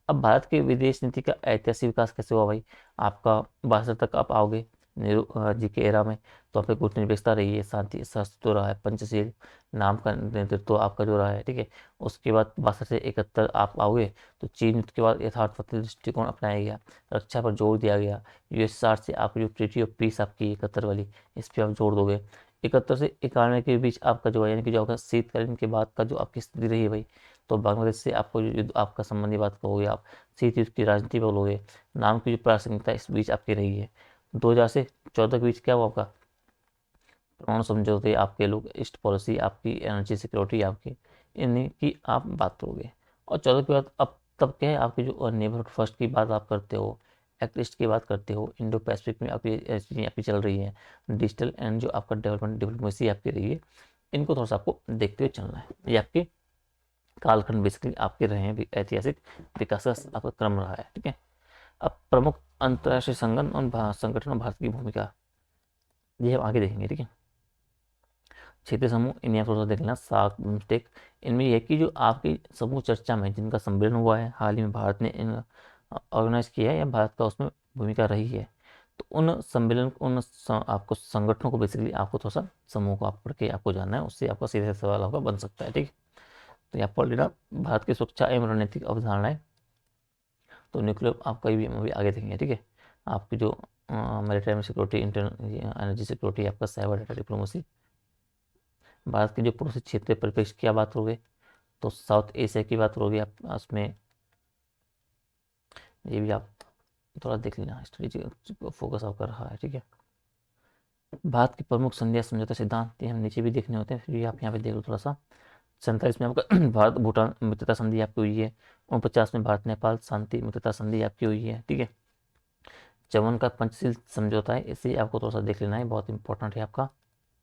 अब भारत की विदेश नीति का ऐतिहासिक विकास कैसे हुआ भाई, आपका 62 तक आप आओगे नेहरू जी के एरा में, तो आपकी कूटनिरपेक्षता रही है, शांति शास्त्र रहा है, पंचशील नाम का नेतृत्व आपका जो रहा है, ठीक है। उसके बाद 62 से 71 आप आओगे, तो चीन युद्ध के बाद यथार्थवादी दृष्टिकोण अपनाया गया, रक्षा पर जोर दिया गया, USSR से आपकी जो ट्रीटी ऑफ पीस आपकी 71 वाली, इस पर आप जोर दोगे। 71 से 91 के बीच आपका जो है, यानी कि जो आपका शीतकालीन के बाद का जो आपकी स्थिति रही है भाई, तो बांग्लादेश से आपको जो युद्ध आपका संबंधी बात कहोगे आप, शीत युद्ध की राजनीति बोलोगे, नाम की जो प्रासंगिकता इस बीच आपकी रही है। 2000 से 14 के बीच क्या हुआ आपका, परमाणु समझौते आपके, लोग ईस्ट पॉलिसी आपकी, एनर्जी सिक्योरिटी आपकी, इन्हीं की आप बात करोगे। और 14 के बाद अब तब क्या है, आपकी जो नेबरहुड फर्स्ट की बात आप करते हो, एक्ट ईस्ट की बात करते हो, इंडो पैसिफिक में आपकी चीज़ें आपकी चल रही हैं, डिजिटल एंड जो आपका डेवलपमेंट डिप्लोमेसी आपकी रही है, इनको थोड़ा सा आपको देखते हुए चलना है। ये आपके कालखंड बेसिकली आपके रहे हैं, ऐतिहासिक विकास का आपका क्रम रहा है, ठीक है। अब प्रमुख अंतर्राष्ट्रीय संगठन और संगठन और भारत की भूमिका, ये हम आगे देखेंगे, ठीक है। क्षेत्रीय समूह, इन्हें आप थोड़ा सा देख लेना, सार्क, बिम्स्टेक, इनमें यह कि जो आपकी समूह चर्चा में जिनका सम्मेलन हुआ है हाल ही में, भारत ने इन ऑर्गेनाइज किया है या भारत का उसमें भूमिका रही है, तो उन सम्मेलन आपको संगठनों को बेसिकली आपको थोड़ा सा समूह को आप पढ़ के आपको जानना है, उससे आपका सीधे सवाल आपका बन सकता है, ठीक है। तो यहाँ पढ़ लेना भारत की सुरक्षा एवं रणनीतिक अवधारणाएं। तो न्यूक्लियर आपका भी हम अभी आगे देखेंगे, ठीक है। आपकी जो maritime security, internal energy security, आपका साइबर डाटा डिप्लोमेसी, भारत के जो पड़ोसी क्षेत्रीय परिप्रेक्ष्य की बात होगी तो साउथ एशिया की बात होगी आप उसमें, ये भी आप थोड़ा देख लेना, स्टडी फोकस आप कर रहा है, ठीक है। भारत की प्रमुख संधियां समझौता सिद्धांत ये हम नीचे भी देखने होते हैं, फिर भी आप यहाँ पे देख लो थोड़ा सा। 47 में आपका भारत भूटान मित्रता संधि आपकी हुई है। 49 में भारत नेपाल शांति मित्रता संधि आपकी हुई है, ठीक है। 54 का पंचशील समझौता है, इसे आपको थोड़ा सा देख लेना है, बहुत इंपॉर्टेंट है आपका,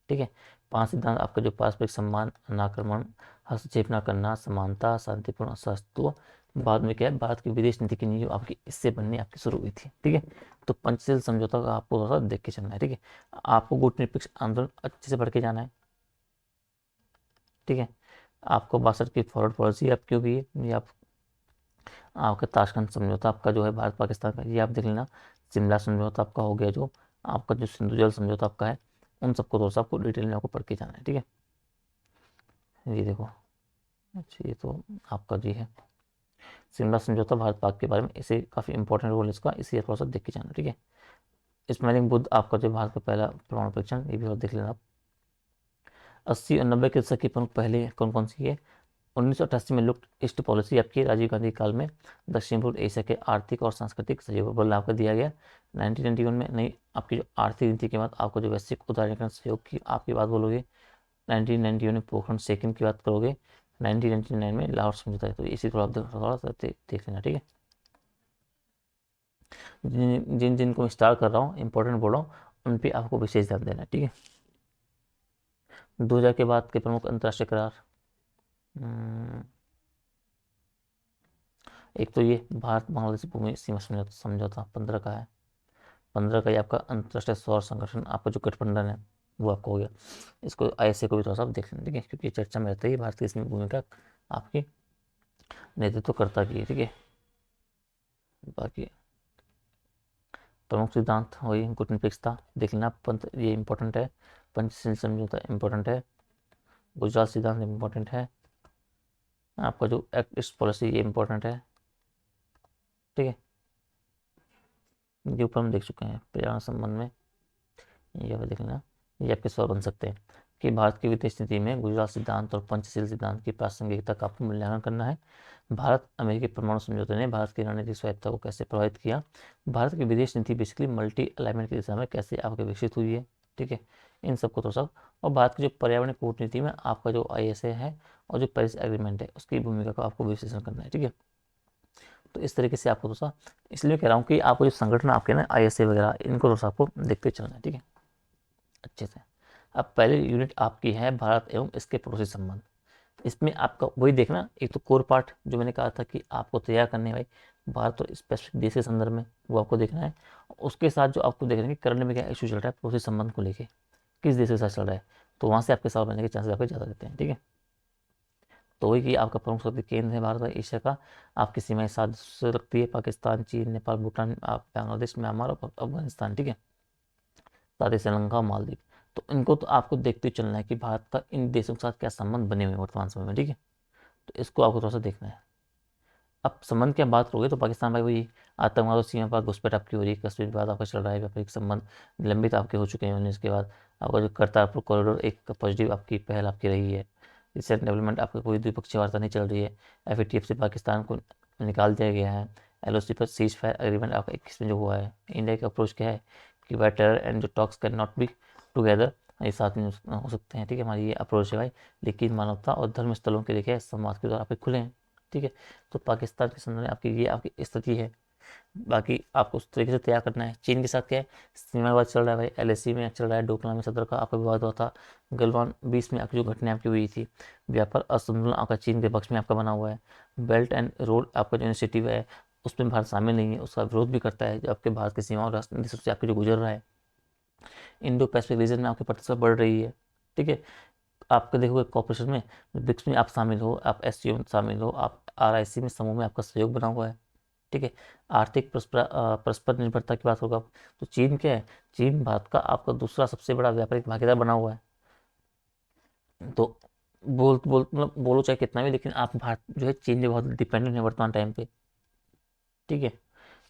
ठीक है। 5 सिद्धांत आपका जो पारस्परिक सम्मान, अनाक्रमण, हस्तक्षेप न करना, समानता, शांतिपूर्ण सहिष्णुता। बाद में क्या है, भारत की विदेश नीति की नींव आपकी इससे बननी आपकी शुरू हुई थी, ठीक है। तो पंचशील समझौता का आपको थोड़ा सा देख के चलना है, ठीक है। आपको गुटनिरपेक्ष आंदोलन अच्छे से पढ़ के जाना है, ठीक है। आपको 62 की फॉरवर्ड पॉलिसी आपकी होगी, ये आप आपका ताशकंद समझौता आपका जो है भारत पाकिस्तान का, ये आप देख लेना। शिमला समझौता आपका हो गया, जो आपका जो सिंधु जल समझौता आपका है, उन सबको थोड़ा सा आपको डिटेल में आपको पढ़ के जाना है, ठीक है। ये देखो, अच्छा ये तो आपका जी है शिमला समझौता भारत पाक के बारे में, इसे काफ़ी इंपॉर्टेंट रोल इसका, इसे थोड़ा सा देख के जाना, ठीक है। स्मेलिंग बुद्ध आपका जो भारत का पहला परमाणु परीक्षण, ये भी और देख लेना आप। 80 और 90 के दशक की प्रमुख पहले कौन कौन सी है। 1988 में लुप्त ईस्ट पॉलिसी आपकी राजीव गांधी काल में दक्षिण पूर्व एशिया के आर्थिक और सांस्कृतिक सहयोग पर बल आपको दिया गया। 1991 में नई आपकी जो आर्थिक नीति के बाद आपको जो वैश्विक उदारीकरण सहयोग की आपकी बात बोलोगे। 1991 में पोखरण सेकंड की बात करोगे। 1999 में लाहौर समझौता है, तो इसी को आप थोड़ा सा देख लेना, ठीक है। जिन जिन जिनको मैं स्टार कर रहा हूँ, इंपॉर्टेंट बोल रहा हूँ, उन पे आपको विशेष ध्यान देना है, ठीक है। 2000 के बाद के प्रमुख अंतर्राष्ट्रीय करार, एक तो ये भारत बांग्लादेश भूमि सीमा समझौता 15 का है। 15 का ये आपका अंतर्राष्ट्रीय सौर संगठन आपका जो गठबंधन है वो आपको हो गया। इसको ISA को भी थोड़ा सा आप देख लेना, ठीक है, क्योंकि चर्चा में रहता है भारत की इसमें भूमिका आपकी नेतृत्व करता की है, ठीक है। बाकी प्रमुख सिद्धांत वही गुटनिरपेक्षता देख लेना, पंथ ये इंपॉर्टेंट है। पंचशील समझौता इंपॉर्टेंट है। गुजरात सिद्धांत इंपॉर्टेंट है। आपका जो एक्ट ईस्ट पॉलिसी ये इंपॉर्टेंट है, ठीक है। ये ऊपर हम देख चुके हैं पर्यावरण संबंध में, ये भी देख लेना। ये आपके सवाल बन सकते हैं कि भारत की विदेश नीति में गुजरात सिद्धांत और पंचशील सिद्धांत की प्रासंगिकता का आपको मूल्यांकन करना है। भारत अमेरिकी परमाणु समझौते ने भारत की रणनीतिक स्वायत्तता को कैसे प्रभावित किया। भारत की विदेश नीति बेसिकली मल्टी अलाइनमेंट की दिशा में कैसे आपके विकसित हुई है, ठीक है। इन सबको तो सब, और भारत की जो पर्यावरण कूटनीति में आपका जो ISA है और जो पेरिस एग्रीमेंट है उसकी भूमिका का आपको विश्लेषण करना है, ठीक है। तो इस तरीके से आपको थोड़ा सा, इसलिए कह रहा हूँ कि आपको जो संगठन आपके ना ISA वगैरह, इनको थोड़ा सा आपको देखते चलना है, ठीक है, अच्छे से। अब पहले यूनिट आपकी है भारत एवं इसके पड़ोसी संबंध। इसमें आपका वही देखना, एक तो कोर पार्ट जो मैंने कहा था कि आपको तैयार करने भाई भारत और स्पेसिफिक देश के संदर्भ में, वो आपको देखना है। उसके साथ जो आपको देखना है कि करंट में क्या इशू चल रहा है पड़ोसी संबंध को लेके, किस देश के साथ चल रहा है, तो वहाँ से आपके सवाल बनने के चांसेस आपके ज़्यादा रहते हैं, ठीक है। तो वही कि आपका प्रमुख शक्ति केंद्र है भारत और एशिया का, आपकी सीमाएं साथ से रखती है पाकिस्तान, चीन, नेपाल, भूटान, आप बांग्लादेश, म्यांमार और अफगानिस्तान, ठीक है, साथ ही श्रीलंका और मालदीव। तो इनको तो आपको देखते चलना है कि भारत का इन देशों के साथ क्या संबंध बने हुए हैं वर्तमान समय में, ठीक है। तो इसको आपको थोड़ा सा देखना है। अब संबंध की आप बात करोगे तो पाकिस्तान भाई वही आतंकवाद और सीमा पर घुसपैठ आपकी हो रही है, कश्मीर विवाद आपका चल रहा है, व्यापारिक संबंध निलंबित आपके हो चुके हैं 19 के बाद। आपका जो करतारपुर कॉरिडोर एक पॉजिटिव आपकी पहल आपकी रही है। रिसेंट डेवलपमेंट आपका कोई द्विपक्षीय वार्ता नहीं चल रही है। FATF से पाकिस्तान को निकाल दिया गया है। LOC पर सीज फायर एग्रीमेंट आपका 21 में जो हुआ है। इंडिया का अप्रोच क्या है कि वाई टेरर एंड जो talks can not be together, ये साथ में हो सकते हैं, ठीक है, हमारी ये अप्रोच है भाई। लेकिन मानवता और धर्म स्थलों के लिए संवाद के द्वार आप खुले हैं, ठीक है। तो पाकिस्तान के संदर्भ में आपकी ये आपकी स्थिति है। बाकी आपको उस तरीके से तैयार करना है। चीन के साथ क्या है, सीमा विवाद चल रहा है भाई, LAC में चल रहा है, डोकलाम में सदर का आपका विवाद हुआ था। गलवान 20 में आपकी जो घटना आपकी हुई थी, व्यापार असंतुलन आपका चीन के पक्ष में आपका बना हुआ है। बेल्ट एंड रोड आपका जो इनिशिएटिव है उसमें भारत शामिल नहीं है, उसका विरोध भी करता है, जो आपके भारत की सीमा और देशों से आपके जो गुजर रहा है। इंडो पैसिफिक रीजन में आपकी प्रतिष्ठा बढ़ रही है, ठीक है। आपके देखोगे कॉपरेशन में, ब्रिक्स में आप शामिल हो, आप SCO में शामिल हो, आप RIC में समूह में आपका सहयोग बना हुआ है, ठीक है। आर्थिक परस्पर निर्भरता की बात होगा तो चीन क्या है, चीन भारत का आपका दूसरा सबसे बड़ा व्यापारिक भागीदार बना हुआ है। तो मतलब बोलो चाहे कितना भी, लेकिन आप भारत जो है चीन पे बहुत डिपेंडेंट है वर्तमान टाइम पे। ठीक है,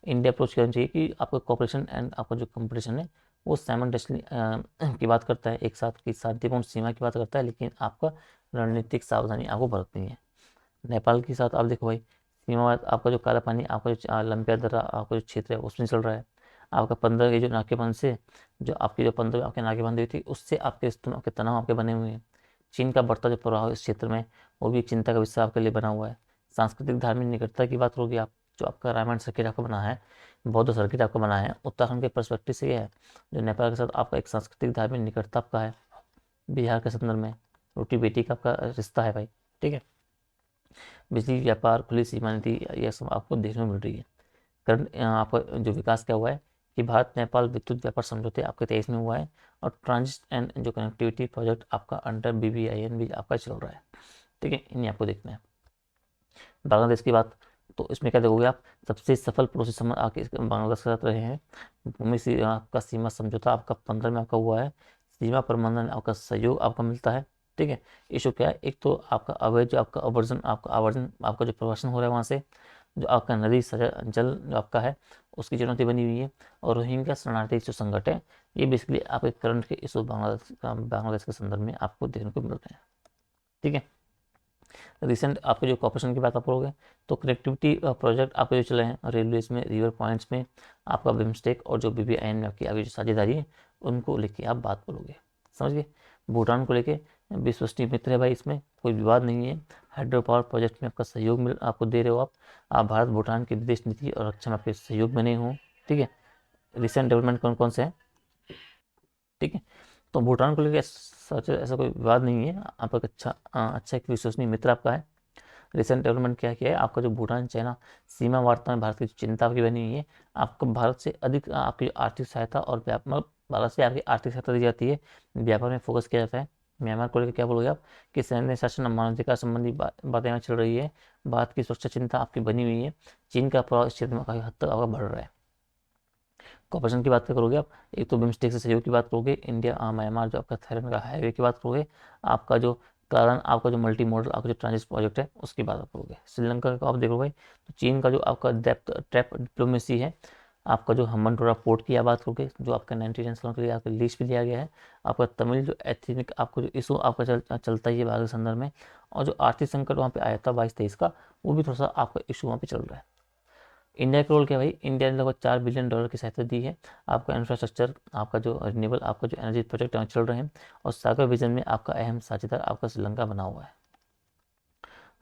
इंडिया अप्रोच करना चाहिए कि आपका कॉपरेशन एंड आपका जो कंपटीशन है वो साइमल्टेनियसली की बात करता है, एक साथ की शांतिपूर्ण सीमा की बात करता है, लेकिन आपका रणनीतिक सावधानी आपको बरतनी है। नेपाल के साथ आप देखो भाई, सीमावर्त आपका जो काला पानी, आपका जो लंबिया दर्रा, आपका जो क्षेत्र है उसमें चल रहा है। आपका 15 के जो नाकेबंद से, जो आपकी जो 15 आपके नाकेबंदी हुई थी, उससे आपके आपके तनाव आपके बने हुए हैं। चीन का बढ़ता जो प्रभाव इस क्षेत्र में, वो भी एक चिंता का विषय आपके लिए बना हुआ है। सांस्कृतिक धार्मिक निकटता की बात होगी, आप जो आपका रामायण सर्किट आपका बना है, बौद्ध सर्किट आपका बना है, उत्तराखंड के पर्सपेक्टिव से ये है, जो नेपाल के साथ आपका एक सांस्कृतिक धार्मिक निकटता आपका है। बिहार के संदर्भ में रोटी बेटी का आपका रिश्ता है भाई। ठीक है, बिजली व्यापार खुली सीमा नीति, यह सब आपको देखने को मिल रही है। करंट आपका जो विकास क्या हुआ है कि भारत नेपाल विद्युत व्यापार समझौते आपके 23 में हुआ है, और ट्रांजिट एंड जो कनेक्टिविटी प्रोजेक्ट आपका अंडर BBIN भी आपका चल रहा है। ठीक है, इन्हें आपको देखना है। बांग्लादेश की बात, तो इसमें क्या देखोगे आप, सबसे सफल पड़ोसी संबंध आपके बांग्लादेश के साथ रहे हैं। भूमि से आपका सीमा समझौता आपका 15 में आपका हुआ है। सीमा प्रबंधन आपका सहयोग आपका मिलता है। ठीक है, इशू क्या है, एक तो आपका अवैध जो आपका आवर्जन आपका जो प्रवासन हो रहा है वहाँ से, जो आपका नदी जल जो आपका है उसकी चुनौती बनी हुई है, और रोहिंग्या शरणार्थी जो संकट है, ये बेसिकली आपके करंट के इशू बांग्लादेश के संदर्भ में आपको देखने को मिल रहे हैं। ठीक है, रिसेंट आपके जो कॉपरेशन की बात आप करोगे, तो कनेक्टिविटी प्रोजेक्ट आपके जो चले हैं रेलवेज में, रिवर पॉइंट्स में, आपका बिम्स्टेक और जो BBIN में आपकी जो साझेदारी है, उनको लेके आप बात करोगे। समझ गए। भूटान को लेके विश्वसनीय मित्र है भाई, इसमें कोई विवाद नहीं है। हाइड्रो पावर प्रोजेक्ट में आपका सहयोग मिल आपको दे रहे हो आप भारत भूटान की विदेश नीति और रक्षा में आपके सहयोग में नहीं हो। ठीक है, रिसेंट डेवलपमेंट कौन कौन से हैं। ठीक है, तो भूटान को लेकर सच ऐसा कोई विवाद नहीं है, आपका अच्छा एक विश्वसनीय मित्र आपका है। रिसेंट डेवलपमेंट क्या किया है, आपका जो भूटान चाइना सीमा वार्ता में भारत की चिंता की बनी हुई है, आपको भारत से अधिक आपकी आर्थिक सहायता और मतलब भारत से आपकी आर्थिक सहायता दी जाती है, व्यापार में फोकस किया जाता है। म्यांमार को लेकर क्या बोलोगे आप, कि सैन्य शासन और मानवाधिकार संबंधी बातें यहाँ चल रही है, भारत की सुरक्षा चिंता आपकी बनी हुई है। चीन का प्रभाव इस क्षेत्र में काफ़ी हद तक आपका बढ़ रहा है। कॉपरेशन की बात करोगे आप, एक तो बिम्स्टेक से सहयोग की बात करोगे, इंडिया म्यांमार जो आपका थाईलैंड का हाईवे की बात करोगे, आपका जो कारण आपका जो मल्टी मॉडल आपका जो ट्रांजिट प्रोजेक्ट है उसकी बात आप करोगे। श्रीलंका का आप देखो भाई, तो चीन का जो आपका डेप्थ ट्रैप डिप्लोमेसी है, आपका जो हम्बनटोरा पोर्ट की आप बात करोगे, जो आपका 99 के लिए आपका लीज भी दिया गया है। आपका तमिल जो एथनिक आपको जो इशू आपका चलता ही है भारत के संदर्भ में, और जो आर्थिक संकट वहाँ पे आया था 22-23 का, वो भी थोड़ा सा आपका इशू वहाँ पे चल रहा है। इंडिया का रोल क्या है भाई, इंडिया ने लगभग $4 बिलियन की सहायता दी है। आपका इंफ्रास्ट्रक्चर, आपका जो रिन्यूएबल आपका जो एनर्जी प्रोजेक्ट चल रहे हैं, और सागर विजन में आपका अहम साझेदार आपका श्रीलंका बना हुआ है।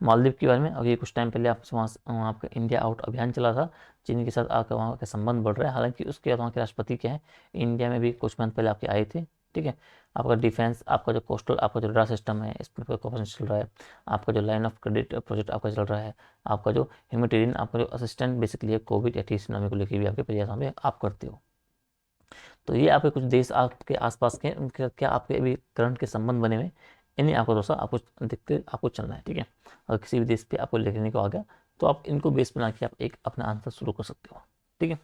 मालदीव के बारे में अभी कुछ टाइम पहले आपसे वहाँ आपका इंडिया आउट अभियान चला था, चीन के साथ आपका वहाँ का संबंध बढ़ रहा है। हालांकि उसके बाद वहाँ के राष्ट्रपति क्या है, इंडिया में भी कुछ मंथ पहले आपके आए थे। ठीक है, आपका डिफेंस, आपका जो कोस्टल आपका जो रडार सिस्टम है, इस पर कॉपरेशन चल रहा है। आपका जो लाइन ऑफ क्रेडिट प्रोजेक्ट आपका चल रहा है। आपका जो ह्यूमैनिटेरियन आपका जो असिस्टेंट बेसिकली है कोविड या सुनामी को लेकर भी आपके प्रयास में आप करते हो। तो ये आपके कुछ देश आपके आसपास के उनके क्या आपके अभी करंट के संबंध बने हुए, इन्हें आपको थोड़ा सा आपको देखते आपको चलना है। ठीक है, अगर किसी भी देश पे आपको लिखने को आ गया, तो आप इनको बेस बना के आप एक अपना आंसर शुरू कर सकते हो। ठीक है,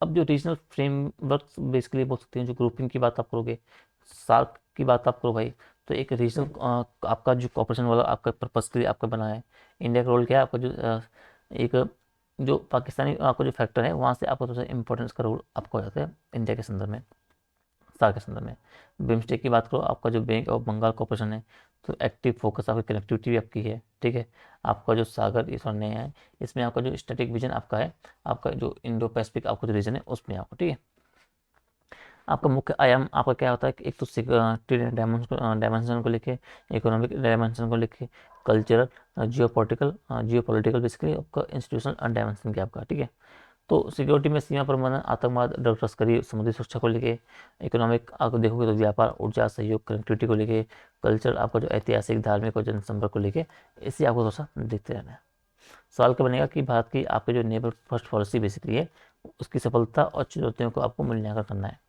अब जो रीजनल फ्रेमवर्क बेसिकली बोल सकते हैं, जो ग्रुपिंग की बात आप करोगे, सार्क की बात आप करो भाई, तो एक रीजनल आपका जो कॉपरेशन वाला आपका पर्पस के लिए आपका बना है। इंडिया का रोल क्या है, आपका जो एक जो पाकिस्तानी आपका जो फैक्टर है, वहाँ से आपको थोड़ा सा इंपॉर्टेंस का रोल आपको हो जाता है इंडिया के संदर्भ में, सार्क के संदर्भ में। बिम्स्टेक की बात करो, आपका जो बैंक ऑफ बंगाल कॉर्पोरेशन है, तो एक्टिव फोकस आपकी कनेक्टिविटी भी आपकी है। ठीक है, आपका जो सागर ये थोड़ा नया है, इसमें आपका जो स्टैटिक विजन आपका है, आपका जो इंडो पैसिफिक आपका जो रीजन है उसमें आपको। ठीक है, आपका मुख्य आयाम आपका क्या होता है कि एक तो सिक्योरिटी डायमेंशन को लेके, इकोनॉमिक डायमेंशन को लेके, कल्चरल, जियो पॉलिटिकल बेसिकली आपका इंस्टीट्यूशनल डायमेंशन क्या आपका। ठीक है, तो सिक्योरिटी में सीमा प्रबंधन, आतंकवाद, ड्रग तस्करी, समुद्री सुरक्षा को लेके। इकोनॉमिक आप देखोगे तो व्यापार, ऊर्जा, सहयोग, कनेक्टिविटी को लेके। कल्चर आपका जो ऐतिहासिक, धार्मिक और जनसंपर्क को लेके, इसे आपको थोड़ा सा देखते रहना है। सवाल क्या बनेगा कि भारत की आपके जो नेबर फर्स्ट पॉलिसी बेसिकली है, उसकी सफलता और चुनौतियों को आपको मूल्यांकन करना है।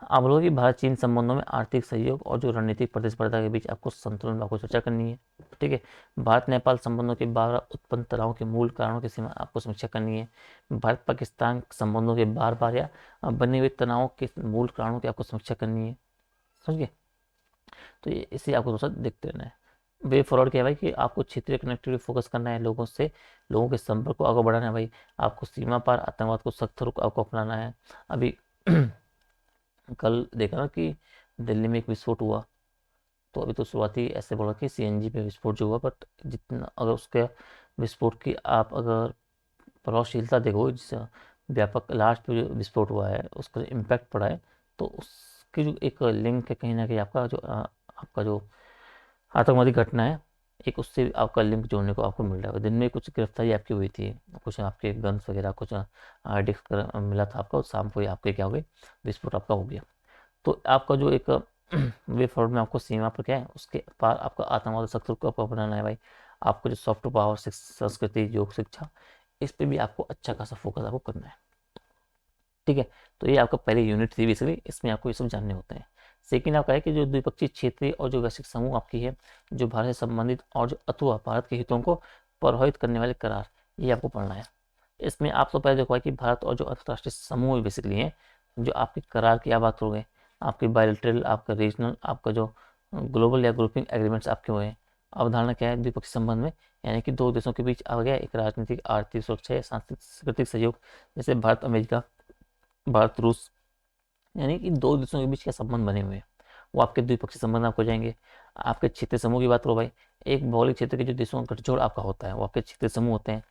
आप लोगों की भारत चीन संबंधों में आर्थिक सहयोग और जो रणनीतिक प्रतिस्पर्धा के बीच आपको संतुलन आपको चर्चा करनी है। ठीक है, भारत नेपाल संबंधों के 12 उत्पन्न तनाव के मूल कारणों की सीमा आपको समीक्षा करनी है। भारत पाकिस्तान संबंधों के बार बार या बने हुए तनावों के मूल कारणों की आपको समीक्षा करनी है। समझिए, तो ये इसे आपको थोड़ा सा देखते रहना है। वे फॉरवर्ड क्या है भाई कि आपको क्षेत्रीय कनेक्टिविटी फोकस करना है, लोगों से, लोगों के संपर्क को आगे बढ़ाना है भाई, आपको सीमा पार आतंकवाद को सख्त रुख आपको अपनाना है। अभी कल देखा ना कि दिल्ली में एक विस्फोट हुआ, तो अभी तो शुरुआती ऐसे बोला कि सीएनजी पे विस्फोट जो हुआ, बट जितना अगर उसके विस्फोट की आप अगर प्रभावशीलता देखो, जिस व्यापक लास्ट पे जो विस्फोट हुआ है उसका इम्पैक्ट पड़ा है, तो उसकी जो एक लिंक है कहीं ना कहीं आपका जो आपका जो आतंकवादी घटना है, एक उससे आपका लिंक जोड़ने को आपको मिल रहा है। दिन में कुछ गिरफ्तारी आपकी हुई थी, कुछ आपके गन्स वगैरह कुछ डिस्क मिला था आपका, और शाम को ही आपके क्या हो गए, विस्फोट आपका हो गया। तो आपका जो एक वे फॉरवर्ड में आपको सीमा पर क्या है, उसके पार आपका आतंकवाद शत्रु को आपको अपनाना है भाई। आपको जो सॉफ्ट पावर संस्कृति योग शिक्षा, इस पे भी आपको अच्छा खासा फोकस आपको करना है। ठीक है, तो ये आपका पहले यूनिट थी बेसिकली, इसमें आपको ये सब जानने होते हैं। सेकेंड आपका है कि जो द्विपक्षीय क्षेत्रीय और जो वैश्विक समूह आपकी है, जो भारत से संबंधित और जो अथवा भारत के हितों को प्रभावित करने वाले करार, ये आपको पढ़ना है। इसमें आप तो पहले देखो भाई कि भारत और जो अंतर्राष्ट्रीय समूह बेसिकली है, जो आपके करार की आप बात करोगे, आपके बायलैटरल, आपका रीजनल, आपका जो ग्लोबल या ग्रुपिंग एग्रीमेंट्स आपके हुए हैं। अवधारणा क्या है द्विपक्षीय संबंध में, यानी कि दो देशों के बीच आ गया एक राजनीतिक, आर्थिक, सुरक्षा या सांस्कृतिक सहयोग, जैसे भारत अमेरिका, भारत रूस, यानी कि दो देशों के बीच क्या संबंध बने हुए हैं, वो आपके द्विपक्षीय संबंध आपको जाएंगे। आपके क्षेत्रीय समूह की बात करो भाई, एक भौगोलिक क्षेत्र के जो देशों का गठजोड़ आपका होता है वो आपके क्षेत्रीय समूह होते हैं।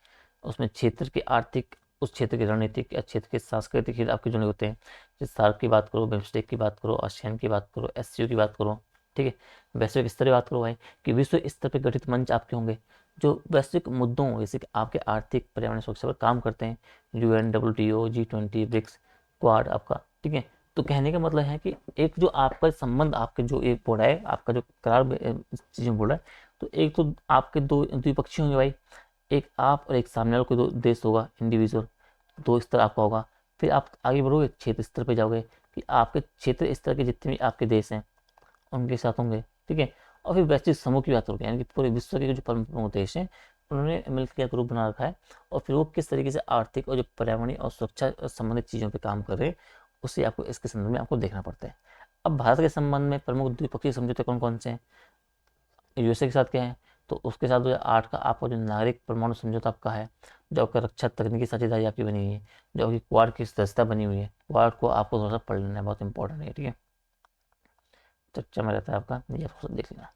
उसमें क्षेत्र के आर्थिक, उस क्षेत्र के रणनीतिक या क्षेत्र के सांस्कृतिक हित आपके जुड़े होते हैं। जैसे सार्क की बात करो, बिम्स्टेक की बात करो, आसियान की बात करो, एससीओ की बात करो। ठीक है, वैश्विक स्तर की बात करो भाई कि विश्व स्तर पर गठित मंच आपके होंगे जो वैश्विक मुद्दों जैसे कि आपके आर्थिक पर्यावरण सुरक्षा पर काम करते हैं। UN, WTO, G20, BRICS, quad आपका। ठीक है, तो कहने का मतलब है कि एक जो आपका संबंध, आपके जो एक बोल रहा है, आपका जो करार चीज़ें बोल रहा है, तो एक तो आपके दो द्विपक्षीय होंगे भाई, एक आप और एक सामने वाला कोई दो देश होगा, इंडिविजुअल, दो स्तर आपका होगा। फिर आप आगे बढ़ोगे, क्षेत्र स्तर पे जाओगे कि आपके क्षेत्र स्तर के जितने भी आपके देश हैं उनके साथ होंगे। ठीक है, और फिर वैश्विक समूह की बात करोगे, यानी कि पूरे विश्व के जो प्रमुख देश हैं उन्होंने मिलकर ग्रुप बना रखा है, और फिर वो किस तरीके से आर्थिक और जो पर्यावरणीय और सुरक्षा संबंधित चीज़ों पे काम कर रहे हैं, उसे आपको इसके संदर्भ में आपको देखना पड़ता है। अब भारत के संबंध में प्रमुख द्विपक्षीय समझौते कौन कौन से हैं, यूएसए के साथ क्या है, तो उसके साथ 2008 का आपका जो नागरिक परमाणु समझौता आपका है, जो आपका रक्षा तकनीकी साझेदारी आपकी बनी हुई है, जो आपकी क्वाड की सदस्यता बनी हुई है। क्वाड को आपको थोड़ा सा पढ़ लेना है, बहुत इंपॉर्टेंट है। ठीक है, चर्चा में रहता है आपका, ये आपको देख लेना।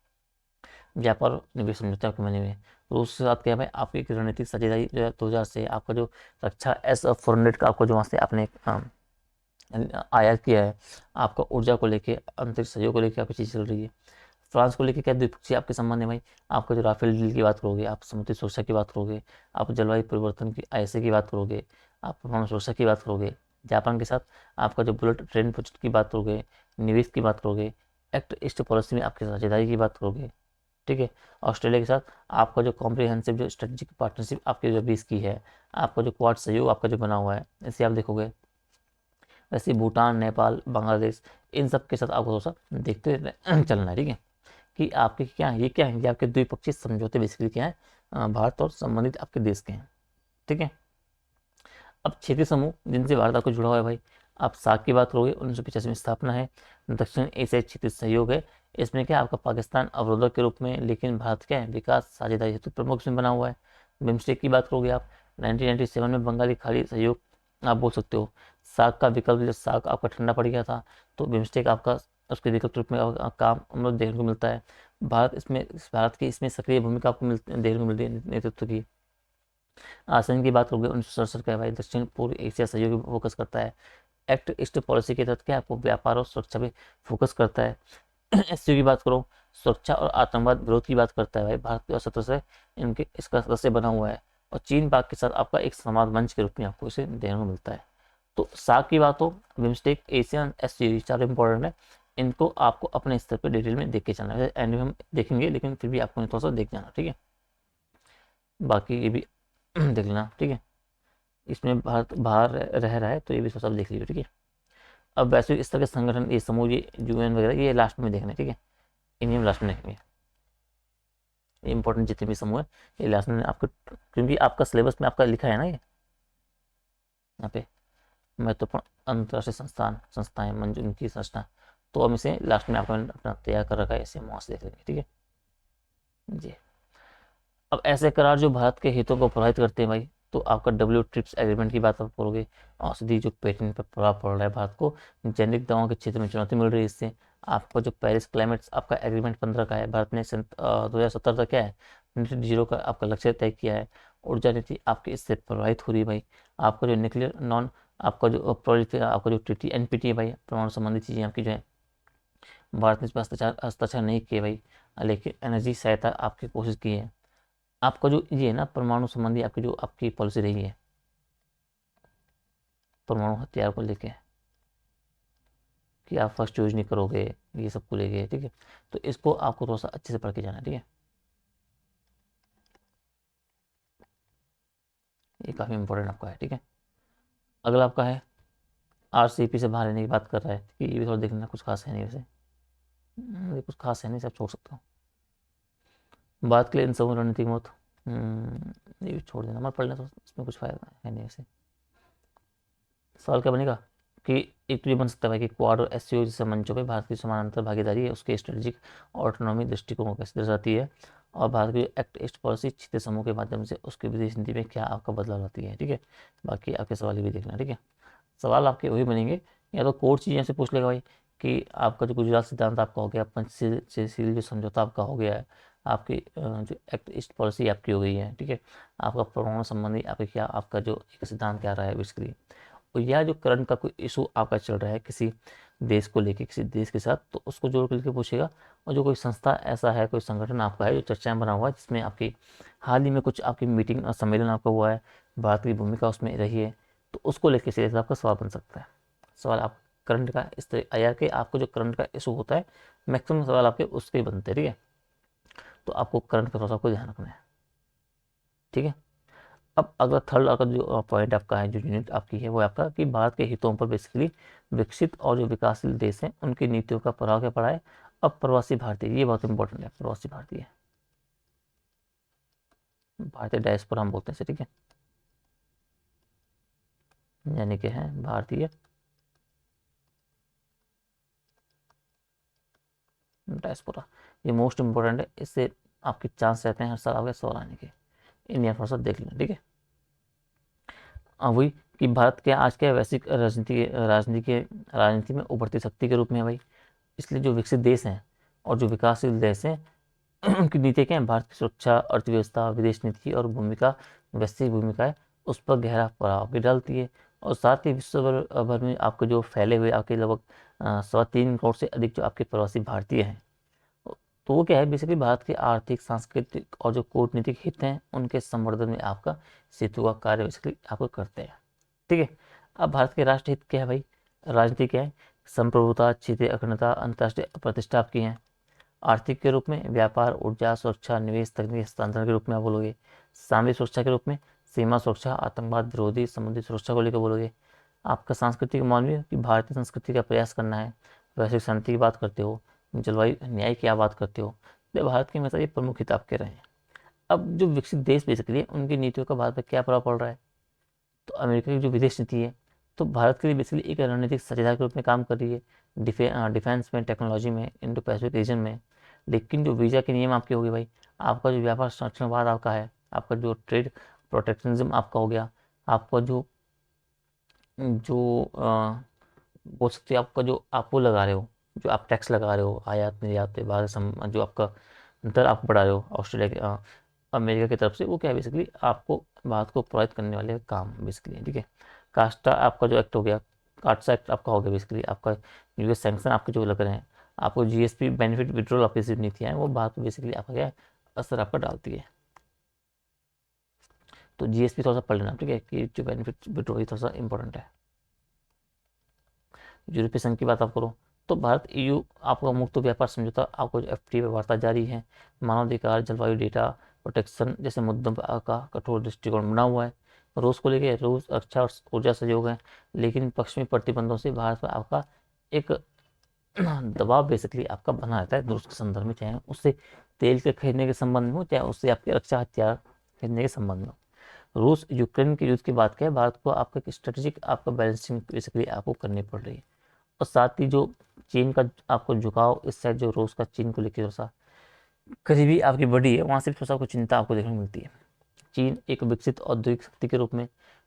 व्यापार और निवेश समझौते आपके बने हुए हैं। रूस के साथ क्या है भाई, आपकी एक रणनीतिक साझेदारी जो है 2000 से, आपका जो रक्षा S-400 का आपको जो वहाँ से आपने आयात किया है, आपका ऊर्जा को लेके, अंतरिक्ष सहयोग को लेके आपकी चीज़ चल रही है। फ्रांस को लेके क्या द्विपक्षीय आपके संबंध है भाई, आपका जो राफेल डील की बात करोगे, आप समुद्री सुरक्षा की बात करोगे, आप जलवायु परिवर्तन की ISA की बात करोगे, आप परमाणु सुरक्षा की बात करोगे। जापान के साथ आपका जो बुलेट ट्रेन प्रोजेक्ट की बात करोगे, निवेश की बात करोगे, एक्ट ईस्ट पॉलिसी में आपकी साझेदारी की बात करोगे। ठीक है, ऑस्ट्रेलिया के साथ आपका जो कॉम्प्रिहेंसिव जो स्ट्रेटेजिक पार्टनरशिप आपके जो बीच की है, आपका जो क्वाड सहयोग आपका जो बना हुआ है, इसे आप देखोगे। वैसे भूटान, नेपाल, बांग्लादेश, इन सब के साथ आपको थोड़ा सा देखते चलना है। ठीक है, कि आपके क्या है, ये क्या है, ये आपके द्विपक्षीय समझौते बेसिकली क्या है, भारत और संबंधित आपके देश के हैं। ठीक है, अब क्षेत्रीय समूह जिनसे भारत आपको जुड़ा हुआ है भाई, आप सार्क की बात करोगे, 1985 में स्थापना है, दक्षिण एशियाई क्षेत्रीय सहयोग है। इसमें क्या आपका पाकिस्तान अवरोधक के रूप में, लेकिन भारत क्या है विकास साझेदारी हेतु प्रमुख इसमें बना हुआ है। बिम्स्टेक की बात करोगे आप, 1997 में बंगाली खाड़ी सहयोग आप बोल सकते हो। सार्क का विकल्प, जब सार्क आपका ठंडा पड़ गया था तो बिम्स्टेक आपका उसके विकल्प रूप में काम हम लोग देखने को मिलता है। भारत की इसमें सक्रिय भूमिका आपको देखने को मिलती है, नेतृत्व की। आसियान की बात करोगे, 1967 का है भाई, दक्षिण पूर्व एशिया सहयोग पर फोकस करता है। एक्ट ईस्ट पॉलिसी के तहत क्या आपको व्यापार और सुरक्षा पे फोकस करता है। SCO की बात करो, सुरक्षा और आतंकवाद विरोध की बात करता है भाई, भारत के सत्र से इनके इसका सदस्य बना हुआ है। और चीन पाक के साथ आपका एक संवाद मंच के रूप में आपको इसे देखने को मिलता है। तो सार्क की बात हो, बिम्स्टेक, एशियन, SCO, चार इंपॉर्टेंट है। इनको आपको अपने स्तर पर डिटेल में देख के चलना है, एंड में हम देखेंगे, लेकिन फिर भी आपको थोड़ा सा देख जाना। ठीक है, बाकी ये भी देख लेना। ठीक है, इसमें भारत बाहर रह रहा है तो ये भी सब देख लीजिए। ठीक है, अब वैश्विक स्तर के संगठन, ये समूह, ये UN वगैरह, ये लास्ट में देखना है। ठीक है, इन्हीं में लास्ट में देखेंगे, ये इंपॉर्टेंट जितने भी समूह है ये लास्ट में आपको, क्योंकि आपका सिलेबस में आपका लिखा है ना ये यहाँ पे, महत्वपूर्ण अंतर्राष्ट्रीय संस्थाएं मंजूर उनकी संरचना, तो हम इसे लास्ट में आपको अपना तैयार कर रखा है, इसे वहाँ से देख लेंगे। ठीक है। जी। अब ऐसे करार जो भारत के हितों को प्रभावित करते हैं भाई, तो आपका डब्ल्यू ट्रिप्स एग्रीमेंट की बात आप करोगे, औषधि जो पेटेंट पर प्रभाव पड़ रहा है भारत को, जेनेरिक दवाओं के क्षेत्र में चुनौती मिल रही है इससे। आपका जो पेरिस क्लाइमेट आपका एग्रीमेंट 15 का है, भारत ने 2070 तक क्या है नेट जीरो का आपका लक्ष्य तय किया है। ऊर्जा नीति आपकी इससे प्रभावित हो रही है भाई। आपका जो न्यूक्लियर नॉन आपका जो प्रोजेक्ट आपका जो टीटी एनपीटी है भाई, परमाणु संबंधी चीज़ें आपकी जो है, भारत ने इस पर हस्ताक्षर नहीं किए भाई, लेकिन एनर्जी सहायता आपकी कोशिश की है। आपका जो ये है ना परमाणु संबंधी आपकी जो आपकी पॉलिसी रही है परमाणु हथियार को लेके, कि आप फर्स्ट यूज नहीं करोगे, ये सब को लेके, ठीक है। तो इसको आपको थोड़ा सा अच्छे से पढ़ के जाना है, ठीक है। ये काफ़ी इंपॉर्टेंट आपका है, ठीक है। अगला आपका है आरसीपी से बाहर रहने की बात कर रहा है, कि ये भी थोड़ा देखना, कुछ खास है नहीं वैसे। ये कुछ खास है नहीं, सब छोड़ सकता हूँ। बात के लिए इन सब रणनीतिक मत, ये भी छोड़ देना, मत पढ़ना, तो इसमें कुछ फायदा है नहीं वैसे। सवाल क्या बनेगा कि एक तो ये बन सकता है कि क्वाड और एससीओ जैसे मंचों पे भारत की समानांतर भागीदारी है उसके स्ट्रेटेजिक ऑटोनॉमी दृष्टिकोण को कैसे दर्शाती है, और भारत की एक्ट ईस्ट पॉलिसी क्षेत्रीय समूह के माध्यम से उसकी विदेश नीति में क्या आपका बदलाव लाती है, ठीक है। बाकी आपके सवाल ये भी देखना, ठीक है। सवाल आपके वही बनेंगे, या तो कोर्ट चीज़ें से पूछ लेगा भाई कि आपका जो गुजरात सिद्धांत आपका हो गया, पंचशील जो समझौता आपका हो गया है, आपकी जो एक्ट ईस्ट पॉलिसी आपकी हो गई है, ठीक है। आपका परमाणु संबंधी आपके क्या आपका जो एक सिद्धांत क्या रहा है बेसिकली, और या जो करंट का कोई इशू आपका चल रहा है किसी देश को लेके, किसी देश के साथ, तो उसको जोड़ करके पूछेगा। और जो कोई संस्था ऐसा है, कोई संगठन आपका है जो चर्चाएं बना हुआ है, जिसमें आपकी हाल ही में कुछ आपकी मीटिंग और सम्मेलन आपका हुआ है, भारत की भूमिका उसमें रही है, तो उसको लेके सीधे आपका सवाल बन सकता है। सवाल आप करंट का इस तरह आया कि आपको जो करंट का इशू होता है, मैक्सिमम सवाल आपके उसके ही बनते हैं, ठीक है। तो आपको करंट का थोड़ा सा आपको ध्यान रखना है, ठीक है। अब अगला थर्ड अगर जो पॉइंट आपका है, जो यूनिट आपकी है, वो आपका कि भारत के हितों पर बेसिकली विकसित और जो विकासशील देश हैं उनकी नीतियों का प्रभाव क्या पड़ा है। अब प्रवासी भारतीय, ये बहुत इंपॉर्टेंट है, प्रवासी भारतीय, भारतीय डायस्पोरा हम बोलते हैं इसे, ठीक है, यानी कि है भारतीय डायस्पोरा। ये मोस्ट इंपॉर्टेंट है, इससे आपके चांस रहते हैं हर साल आपके सवाल आने के। इंडिया थोड़ा सा देख लेना, ठीक है। वही कि भारत के आज के वैश्विक राजनीति में उभरती शक्ति के रूप में है भाई। इसलिए जो विकसित देश हैं और जो विकासशील देश हैं उनकी नीति क्या है, भारत की सुरक्षा, अर्थव्यवस्था, विदेश नीति और भूमिका, वैश्विक भूमिका है, उस पर गहरा प्रभाव भी डालती है। और साथ ही विश्व भर में आपके जो फैले हुए आपके लगभग 3.25 करोड़ से अधिक जो आपके प्रवासी भारतीय हैं, तो वो क्या है बेसिकली भारत के आर्थिक, सांस्कृतिक और जो कूटनीतिक हित हैं उनके संवर्धन में आपका सेतु का कार्य बेसिकली आपको करते हैं, ठीक है। अब भारत के राष्ट्र हित क्या है भाई, राजनीति क्या है, संप्रभुता, क्षेत्रीय अखंडता, अंतर्राष्ट्रीय प्रतिष्ठा आपकी है। आर्थिक के रूप में व्यापार, ऊर्जा, सुरक्षा, निवेश, तकनीकी हस्तांतरण के रूप में आप बोलोगे। सामरिक सुरक्षा के रूप में सीमा सुरक्षा, आतंकवाद विरोधी संबंधित सुरक्षा को लेकर बोलोगे। आपका सांस्कृतिक मानवीय कि भारतीय संस्कृति का प्रयास करना है। वैश्विक शांति की बात करते हो, जलवायु न्याय की आप बात करते हो, तो भारत के हमेशा ये प्रमुख हित आपके रहे हैं। अब जो विकसित देश बेसिकली उनकी नीतियों का भारत पर क्या प्रभाव पड़ रहा है, तो अमेरिका की जो विदेश नीति है, तो भारत के लिए बेसिकली एक रणनीतिक साझेदार के रूप में काम कर रही है, डिफेंस में, टेक्नोलॉजी में, इंडो पैसिफिक रीजन में। लेकिन जो वीज़ा के नियम आपके हो गए भाई, आपका जो व्यापार संरक्षणवाद आपका है, आपका जो ट्रेड प्रोटेक्शनिज्म आपका हो गया, आपका जो जो बोल सकते हैं आपका जो आप वो लगा रहे हो, जो आप टैक्स लगा रहे हो आयात निर्यात पे, बाहर जो आपका दर आप बढ़ा रहे हो ऑस्ट्रेलिया के अमेरिका की तरफ से, वो क्या है बेसिकली आपको भारत को प्रभावित करने वाले काम बेसिकली है, ठीक है। कास्टा आपका जो एक्ट हो गया, काट्सा एक्ट आपका हो गया बेसिकली आपका, यूएस सैंक्शन आपके जो लग रहे हैं, आपको जीएसपी बेनिफिट विड्रॉल आपकी जो नीतियाँ हैं वो भारत में बेसिकली आपका क्या है असर आपका डालती है। तो जीएसपी थोड़ा सा पढ़ लेना, ठीक है, कि जो बेनिफिट विड्रॉल थोड़ा सा इंपॉर्टेंट है। यूरोपीय संघ की बात आप करो, तो भारत ईयू आपका मुक्त व्यापार समझौता आपको जो एफटीए वार्ता जारी है, मानवाधिकार, जलवायु, डेटा प्रोटेक्शन जैसे मुद्दों पर का कठोर दृष्टिकोण बना हुआ है। रूस को लेके रूस रक्षा और ऊर्जा सहयोग है, लेकिन पश्चिमी प्रतिबंधों से भारत पर आपका एक दबाव बेसिकली आपका बना रहता है रूस के संदर्भ में, चाहे उससे तेल के खरीदने के संबंध में हो, चाहे उससे आपके रक्षा हथियार खरीदने के संबंध में हो। रूस यूक्रेन के युद्ध की बात करें, भारत को आपका स्ट्रेटेजिक आपका बैलेंसिंग बेसिकली आपको करनी पड़ रही है। और साथ ही जो चीन का आपको झुकाव इस साइड, जो रूस का चीन को लेकर थोड़ा सा करीबी आपकी बड़ी है, वहाँ से भी थोड़ा सा आपको चिंता आपको देखने को मिलती है। चीन एक विकसित औद्योगिक शक्ति के रूप में,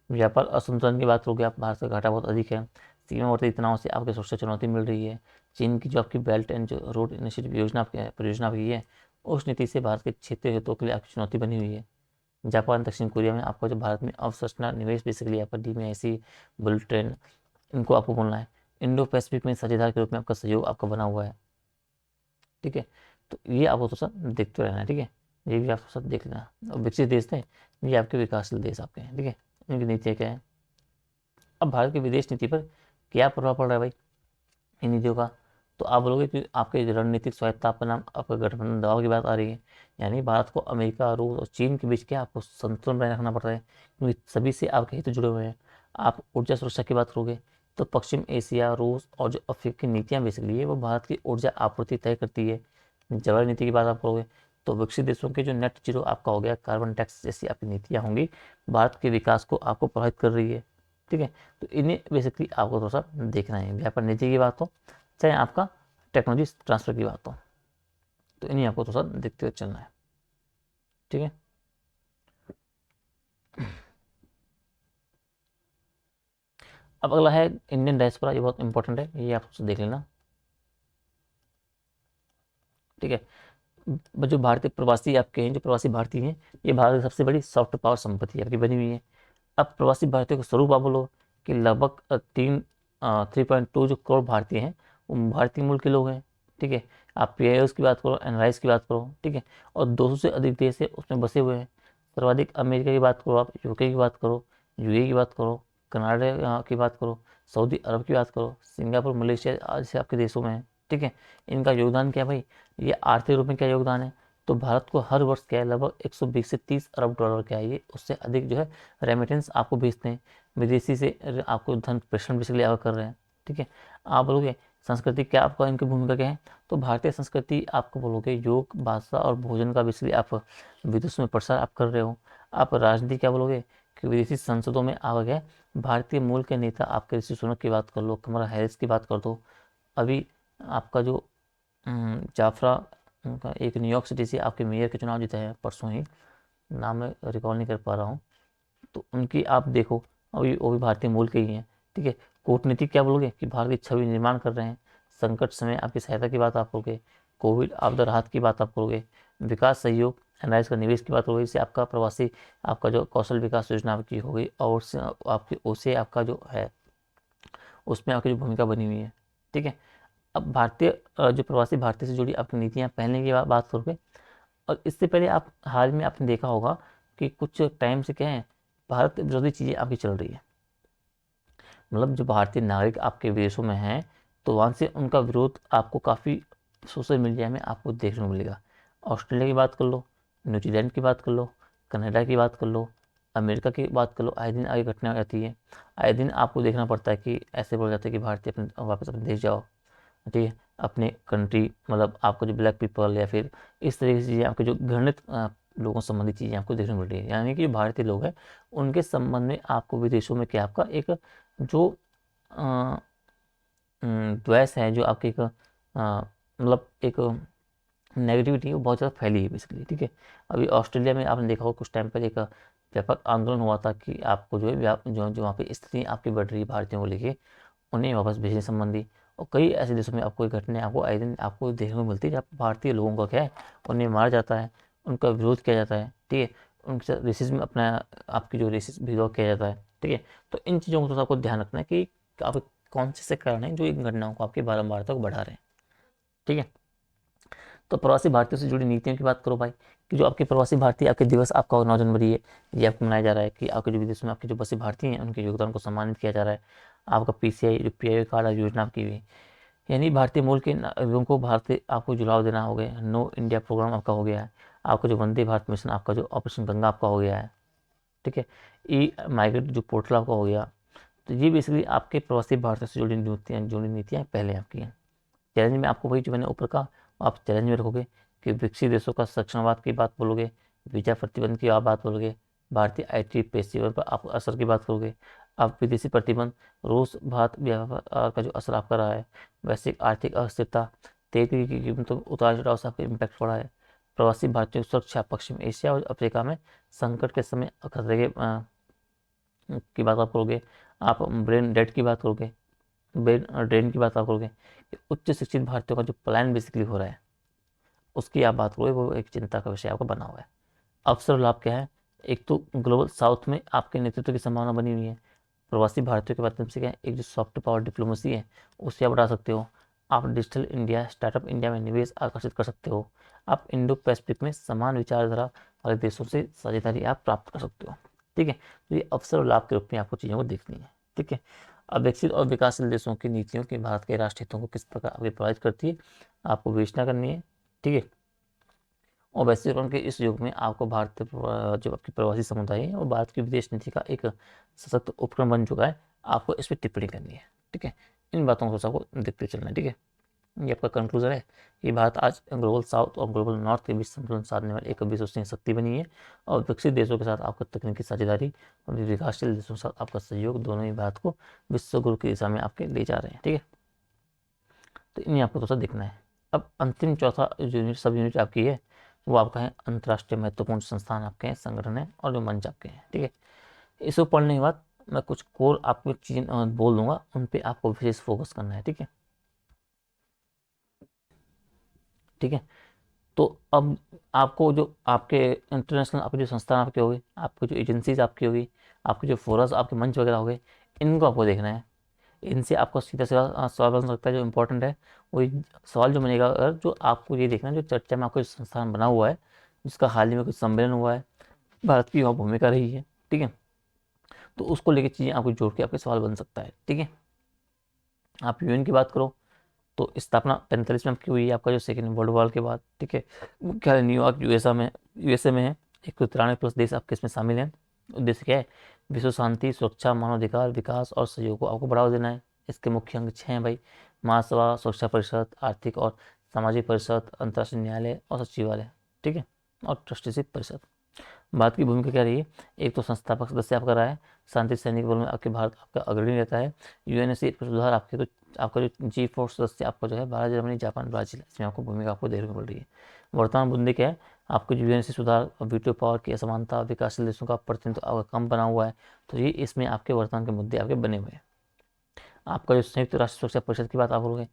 व्यापार असंतुलन की बात करोगे आप, भारत का घाटा बहुत अधिक है, सीमावर्ती तनाव से आपके सुरक्षा चुनौती मिल रही है। चीन की जो आपकी बेल्ट एंड जो रोड इनिशिएटिव योजना आपकी परियोजना आपकी है, उस नीति से भारत के क्षेत्रीय हितों के लिए आपकी चुनौती बनी हुई है। जापान दक्षिण कोरिया में आपका जो भारत में अवसंरचना निवेश बेसिकली आपका DMIC बुलेट ट्रेन, इनको आपको बोलना है। इंडो पैसिफिक में साझेदार के रूप में आपका सहयोग आपका बना हुआ है। ठीक है, तो ये आपको थोड़ा सा देखते रहना है। ठीक है, ये भी आप थोड़ा सा देख लेना। और विकसित देश थे, ये आपके विकासशील देश आपके हैं। ठीक है, इनकी नीतियाँ क्या है। अब भारत की विदेश नीति पर क्या प्रभाव पड़ रहा है भाई इन नीतियों का, तो आप बोलोगे कि आपके रणनीतिक स्वायत्ता पर नाम आपका गठबंधन दबाव की बात आ रही है। यानी भारत को अमेरिका, रूस और चीन के बीच क्या आपको संतुलन बनाए रखना पड़ रहा है, क्योंकि सभी से आपके हित जुड़े हुए हैं। आप ऊर्जा सुरक्षा की बात करोगे तो पश्चिम एशिया, रूस और जो अफ्रीका की नीतियाँ बेसिकली है वो भारत की ऊर्जा आपूर्ति तय करती है। जवाहर नीति की बात आप करोगे तो विकसित देशों के जो नेट जीरो आपका हो गया, कार्बन टैक्स जैसी आपकी नीतियाँ होंगी, भारत के विकास को आपको प्रभावित कर रही है। ठीक है, तो इन्हें बेसिकली आपको थोड़ा सा देखना है। व्यापार नीति की बात हो चाहे आपका टेक्नोलॉजी ट्रांसफर की बात हो, तो इन्हें आपको थोड़ा सा देखते हुए चलना है। ठीक है, अब अगला है इंडियन डायस्पोरा, ये बहुत इंपॉर्टेंट है, ये आप देख लेना। ठीक है, जो भारतीय प्रवासी आपके हैं, जो प्रवासी भारतीय हैं, ये भारत की सबसे बड़ी सॉफ्ट पावर संपत्ति आपकी बनी हुई है। अब प्रवासी भारतीयों का स्वरूप आप बोलो कि लगभग 3.2 जो करोड़ भारतीय हैं वो भारतीय मूल के लोग हैं। ठीक है, आप PIOs की बात करो, NRIs की बात करो। ठीक है, और 200 से अधिक देश है उसमें बसे हुए हैं। सर्वाधिक अमेरिका की बात करो, आप UK की बात करो, UAE की बात करो, कनाडा की बात करो, सऊदी अरब की बात करो, सिंगापुर, मलेशिया जैसे आपके देशों में है। ठीक है, इनका योगदान क्या है भाई, ये आर्थिक रूप में क्या योगदान है, तो भारत को हर वर्ष क्या है लगभग 120 से 30 अरब डॉलर क्या है, ये उससे अधिक जो है रेमिटेंस आपको भेजते हैं। विदेशी से आपको धन प्रेषण बेसिकली आपका कर रहे हैं। ठीक है, आप बोलोगे संस्कृति क्या आपका इनकी भूमिका क्या है, तो भारतीय संस्कृति आपको बोलोगे योग, भाषा और भोजन का बेसिकली आप विदेशों में प्रसार आप कर रहे हो। आप राजनीति क्या बोलोगे कि विदेशी संसदों में आ गए भारतीय मूल के नेता, आपके ऋषि सुनक की बात कर लो, कमला हैरिस की बात कर दो। अभी आपका जो जाफरा, उनका एक न्यूयॉर्क सिटी से आपके मेयर के चुनाव जीते हैं परसों ही, नाम मैं रिकॉल नहीं कर पा रहा हूँ, तो उनकी आप देखो, अभी वो भी भारतीय मूल के ही हैं। ठीक है, कूटनीति क्या बोलोगे कि भारत की छवि निर्माण कर रहे हैं। संकट समय आपकी सहायता की बात आप करोगे, कोविड आपदा राहत की बात आप करोगे, विकास सहयोग एनराइज का निवेश की बात करोगे, इससे आपका प्रवासी आपका जो कौशल विकास योजना आपकी हो गई, और से आपकी ओसे आपका जो है उसमें आपकी जो भूमिका बनी हुई है। ठीक है, अब भारतीय जो प्रवासी भारतीय से जुड़ी आपकी नीतियाँ पहले की बात करोगे, और इससे पहले आप हाल में आपने देखा होगा कि कुछ टाइम से क्या है भारत विरोधी चीज़ें आपकी चल रही है। मतलब जो भारतीय नागरिक आपके विदेशों में हैं, तो वहाँ से उनका विरोध आपको काफ़ी सोशल मीडिया में आपको देखने को मिलेगा। ऑस्ट्रेलिया की बात कर लो, न्यूजीलैंड की बात कर लो, कनाडा की बात कर लो, अमेरिका की बात कर लो, आए दिन आगे घटना आती है। आए दिन आपको देखना पड़ता है कि ऐसे बोला जाता है कि भारतीय अपने वापस अपने देश जाओ। ठीक है, अपने कंट्री, मतलब आपको जो ब्लैक पीपल या फिर इस तरीके की चीज़ें, आपके जो घृणित लोगों से संबंधित चीज़ें आपको देखने को मिल रही है। यानी कि जो भारतीय लोग हैं उनके संबंध में आपको विदेशों में क्या आपका एक जो अ, द्वेष है, जो आपकी एक मतलब एक नेगेटिविटी है, वो बहुत ज़्यादा फैली है बेसिकली। ठीक है, अभी ऑस्ट्रेलिया में आपने देखा होगा कुछ टाइम पहले एक व्यापक आंदोलन हुआ था कि आपको जो है जो जो वहाँ पे स्थिति आपकी बढ़ रही है भारतीयों को लेके, उन्हें वापस भेजने संबंधी। और कई ऐसे देशों में आपको ये घटनाएं आपको आए दिन आपको देखने को मिलती है जहाँ भारतीय लोगों का क्या है, उन्हें मारा जाता है, उनका विरोध किया जाता है। ठीक है, उनके साथ रेसिज्म अपना आपकी जो रेसिस्ट भेदभाव किया जाता है। ठीक है, तो इन चीज़ों को तो आपको ध्यान रखना है कि आप कौन से कारण हैं जो इन घटनाओं को आपकी बारंबारता को बढ़ा रहे हैं। ठीक है, तो प्रवासी भारतीयों से जुड़ी नीतियों की बात करो भाई, कि जो आपके प्रवासी भारतीय आपके दिवस आपका 9 जनवरी है, ये आपको मनाया जा रहा है कि आपके जो विदेशों में आपके जो प्रवासी भारतीय हैं उनके योगदान को सम्मानित किया जा रहा है। आपका PCI जो PIO कार्ड योजना आपकी हुई, यानी भारतीय मूल के नागरिकों को भारतीय आपको जुड़ाव देना हो गया। नो इंडिया प्रोग्राम आपका हो गया है। आपका जो वंदे भारत मिशन, आपका जो ऑपरेशन गंगा आपका हो गया है। ठीक है, ई माइग्रेट जो पोर्टल आपका हो गया। तो ये बेसिकली आपके प्रवासी भारतीय से जुड़ी नीतियाँ पहले आपकी हैं। चैलेंज में आपको वही जो मैंने ऊपर कहा, आप चैलेंज में रखोगे कि विकसित देशों का संरक्षणवाद की बात बोलोगे, वीजा प्रतिबंध की आप बात बोलोगे, भारतीय IT पेशेवर पर आप असर की बात करोगे, आप विदेशी प्रतिबंध, रूस भारत व्यापार का जो असर आपका रहा है, वैश्विक आर्थिक अस्थिरता, तेल की कीमतों में उतार चढ़ाव से आपका इम्पैक्ट पड़ा है, प्रवासी भारतीयों की सुरक्षा, पश्चिम एशिया और अफ्रीका में संकट के समय खतरे की बात आप करोगे, आप ब्रेन डेड की बात करोगे, ब्रेन ड्रेन की बात आप करोगे, उच्च शिक्षित भारतीयों का जो पलायन बेसिकली हो रहा है उसकी आप बात करोगे, वो एक चिंता का विषय आपका बना हुआ है। अवसर और लाभ क्या है? एक तो ग्लोबल साउथ में आपके नेतृत्व की संभावना बनी हुई है, प्रवासी भारतीयों के माध्यम से क्या है, एक जो सॉफ्ट पावर डिप्लोमेसी है उससे आप बढ़ा सकते हो। आप डिजिटल इंडिया, स्टार्टअप इंडिया में निवेश आकर्षित कर सकते हो। आप इंडो पैसिफिक में समान विचारधारा वाले देशों से साझेदारी आप प्राप्त कर सकते हो। ठीक है, तो ये अवसर और लाभ के रूप में आपको चीज़ों को देखनी है। ठीक है, अब विकसित और विकासशील देशों की नीतियों की भारत के राष्ट्र हितों को किस प्रकार आगे प्रभावित करती है, आपको विवेचना करनी है। ठीक है, और वैश्वीकरण के इस युग में आपको भारत जो आपकी प्रवासी समुदाय है वो भारत की विदेश नीति का एक सशक्त उपकरण बन चुका है, आपको इस पर टिप्पणी करनी है। ठीक है, इन बातों को सबको देखते चलना है। ठीक है, ये आपका कंक्लूजन है कि भारत आज ग्लोबल साउथ और ग्लोबल नॉर्थ के बीच संतुलन साधने वाली एक विश्वसनीय शक्ति बनी है, और विकसित देशों के साथ आपका तकनीकी साझेदारी और विकासशील देशों के साथ आपका सहयोग दोनों ही भारत को विश्व गुरु की दिशा में आपके ले जा रहे हैं। ठीक है, तो इन्हें आपको थोड़ा सा देखना है। अब अंतिम चौथा जो यूनिट सब यूनिट आपकी है वो आपका है अंतर्राष्ट्रीय महत्वपूर्ण संस्थान आपके हैं, संगठन है और जो मंच आपके हैं। ठीक है, इसको पढ़ने के बाद मैं कुछ कोर आपको चीज़ें बोल दूंगा, उन पे आपको विशेष फोकस करना है। ठीक है, ठीक है, तो अब आपको जो आपके इंटरनेशनल आपके जो संस्थान आपके होंगे, आपकी जो एजेंसीज आपकी होगी, आपके जो फोरस आपके मंच वगैरह हो गए, इनको आपको देखना है। इनसे आपको सीधा सीधा सवाल बन सकता है, जो इम्पोर्टेंट है वही सवाल जो बनेगा, अगर जो आपको ये देखना है जो चर्चा में आपको जो संस्थान बना हुआ है जिसका हाल ही में कुछ सम्मेलन हुआ है, भारत की वहाँ भूमिका रही है। ठीक है, तो उसको लेकर चीज़ें आपको जोड़ के आपके सवाल बन सकता है। ठीक है, आप यूएन की बात करो तो स्थापना 45 में आपकी हुई है, आपका जो सेकेंड वर्ल्ड वॉर के बाद। ठीक है, मुख्यालय न्यूयॉर्क यूएसए में है। 193+ देश आपके इसमें शामिल हैं। उद्देश्य क्या है? विश्व शांति, सुरक्षा, मानवाधिकार, विकास और सहयोग को आपको बढ़ावा देना है। इसके मुख्य अंग 6 हैं भाई: महासभा, सुरक्षा परिषद, आर्थिक और सामाजिक परिषद, अंतर्राष्ट्रीय न्यायालय और सचिवालय। ठीक है, और ट्रस्टीशिप परिषद। भारत की भूमिका क्या रही है? एक तो संस्थापक सदस्य आपका रहा है, शांति सैनिक बल में आपके भारत आपका अग्रणी रहता है, यूएनएससी पर सुधार आपके तो आपका जो G4 सदस्य आपका जो है भारत, जर्मनी, जापान, ब्राजील, इसमें आपको भूमिका आपको देखने को मिल रही है। वर्तमान मुद्दे क्या है? आपको जो यूएनएससी सुधार, वीटो पावर की असमानता, विकासशील देशों का प्रतिनिधित्व आपका कम बना हुआ है, तो ये इसमें आपके वर्तमान के मुद्दे आपके बने हुए हैं। आपका जो संयुक्त राष्ट्र सुरक्षा परिषद की बात आप करोगे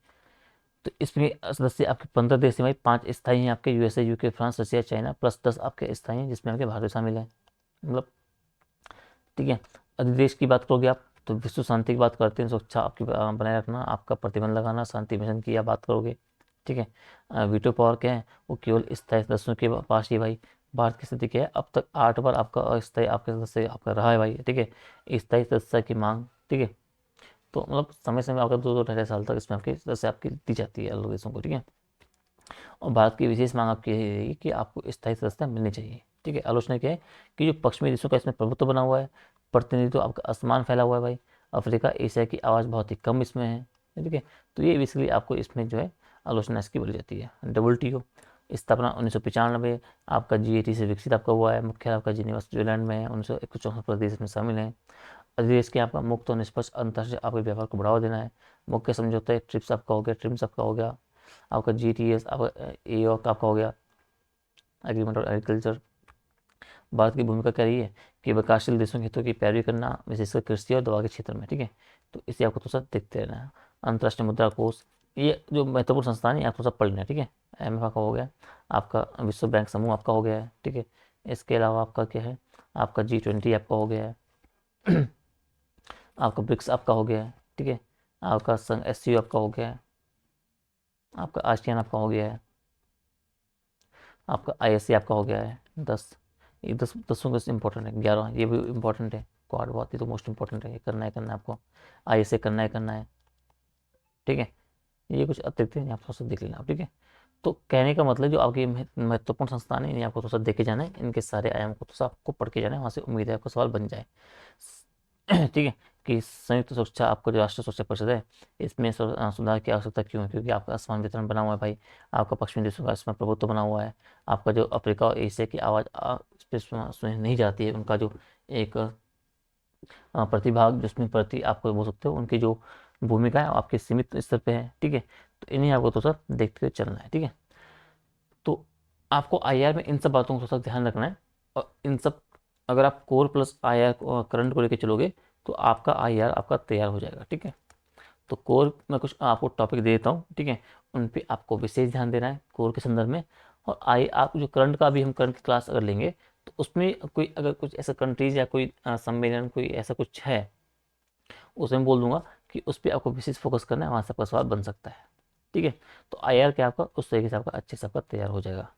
तो इसमें सदस्य आपके 15 देश हैं भाई, 5 स्थायी हैं आपके, USA, UK, France, Russia, China, plus 10 आपके स्थायी हैं जिसमें आपके भारत शामिल है। मतलब ठीक है, अधिदेश की बात करोगे आप तो विश्व शांति की बात करते हैं, सुरक्षा आपकी बनाए रखना, आपका प्रतिबंध लगाना, शांति मिशन की आप बात करोगे। ठीक है, वीटो पावर क्या है? वो केवल स्थायी सदस्यों के पास ही भाई। भारत की स्थिति क्या है? अब तक 8 बार आपका अस्थायी आपके सदस्य आपका रहा है भाई। ठीक है, स्थायी सदस्य की मांग। ठीक है, तो मतलब समय समय आपका 2-2 ढाई साल तक इसमें आपकी सदस्य आपकी दी जाती है अलग देशों को। ठीक है, और भारत की विशेष मांग आपकी यही रहेगी कि आपको स्थायी सदस्यता मिलनी चाहिए। ठीक है, आलोचना क्या है कि जो पश्चिमी देशों का इसमें प्रभुत्व बना हुआ है, प्रतिनिधित्व आपका असमान फैला हुआ है भाई, अफ्रीका, एशिया की आवाज़ बहुत ही कम इसमें है। ठीक है, तो ये बेसिकली आपको इसमें जो है आलोचना इसकी बोली जाती है। WTO स्थापना 1995, आपका G80 से विकसित आपका हुआ है, मुख्यालय आपका जिनेवा स्विट्जरलैंड में है, 1964 देश इसमें शामिल हैं। अधिदेश के आपका मुक्त और निष्पक्ष अंतर्राष्ट्रीय आपके व्यापार को बढ़ावा देना है। मुख्य समझौते ट्रिप्स आपका हो गया, ट्रिम्स आपका हो गया, आपका GTS आपका EOC आपका हो गया, एग्रीमेंट और एग्रीकल्चर। भारत की भूमिका क्या रही है कि विकासशील देशों के हितों की पैरवी करना, विशेषकर कृषि और दवा के क्षेत्र में। ठीक है, तो इसे आपको थोड़ा सा देखते रहना है। अंतर्राष्ट्रीय मुद्रा कोष, ये जो महत्वपूर्ण संस्थान है आपको सब पढ़ लेना है। ठीक है, IMF आपका हो गया, आपका विश्व बैंक समूह आपका हो गया है। ठीक है, इसके अलावा आपका क्या है? आपका G20 आपका हो गया है आपका ब्रिक्स आपका हो गया है। ठीक है, आपका संघ SCO आपका हो गया है, आपका आसियान आपका हो गया है, आपका ISA आपका हो गया है 10। ये 10 का इंपॉर्टेंट है। 11 ये भी इंपॉर्टेंट है, क्वाड बहुत ही तो मोस्ट इंपॉर्टेंट है, ये करना है आपको, ISA करना है। ठीक है, ये कुछ अतिरिक्त है, आप थोड़ा सा देख लेना आप। ठीक है, तो कहने का मतलब जो आपके महत्वपूर्ण संस्थान है इन्हें आपको थोड़ा सा देखे जाना है, इनके सारे आयाम को थोड़ा सा आपको पढ़ के जाना है, वहाँ से उम्मीद है आपको सवाल बन जाए। ठीक है, कि संयुक्त सुरक्षा आपका जो राष्ट्रीय सुरक्षा परिषद है इसमें सुधार की आवश्यकता क्यों है? क्योंकि आपका असमान वितरण बना हुआ है भाई, आपका पश्चिमी देशों का इसमें प्रभुत्व बना हुआ है, आपका जो अफ्रीका और एशिया की आवाज़ इस पे सुनी नहीं जाती है, उनका जो एक प्रतिभाग जिसमें प्रति आपको बोल सकते हो उनकी जो भूमिका है आपके सीमित स्तर पे है। ठीक है, तो इन्हें आपको तो सर देखते हुए चलना है। ठीक है, तो आपको आईआर में इन सब बातों को थोड़ा सा ध्यान रखना है। और इन सब, अगर आप कोर प्लस आईआर करंट को लेकर चलोगे तो आपका आईआर आपका तैयार हो जाएगा। ठीक है, तो कोर में कुछ आपको टॉपिक दे देता हूँ, ठीक है, उन पे आपको विशेष ध्यान देना है कोर के संदर्भ में। और आई आप जो करंट का भी हम करंट की क्लास अगर लेंगे तो उसमें कोई अगर कुछ ऐसा कंट्रीज या कोई सम्मेलन कोई ऐसा कुछ है, उसमें बोल दूंगा कि उस पर आपको विशेष फोकस करना है, वहाँ से आपका सवाल बन सकता है। ठीक है, तो आईआर क्या आपका उस तरीके से आपका अच्छे से आपका तैयार हो जाएगा।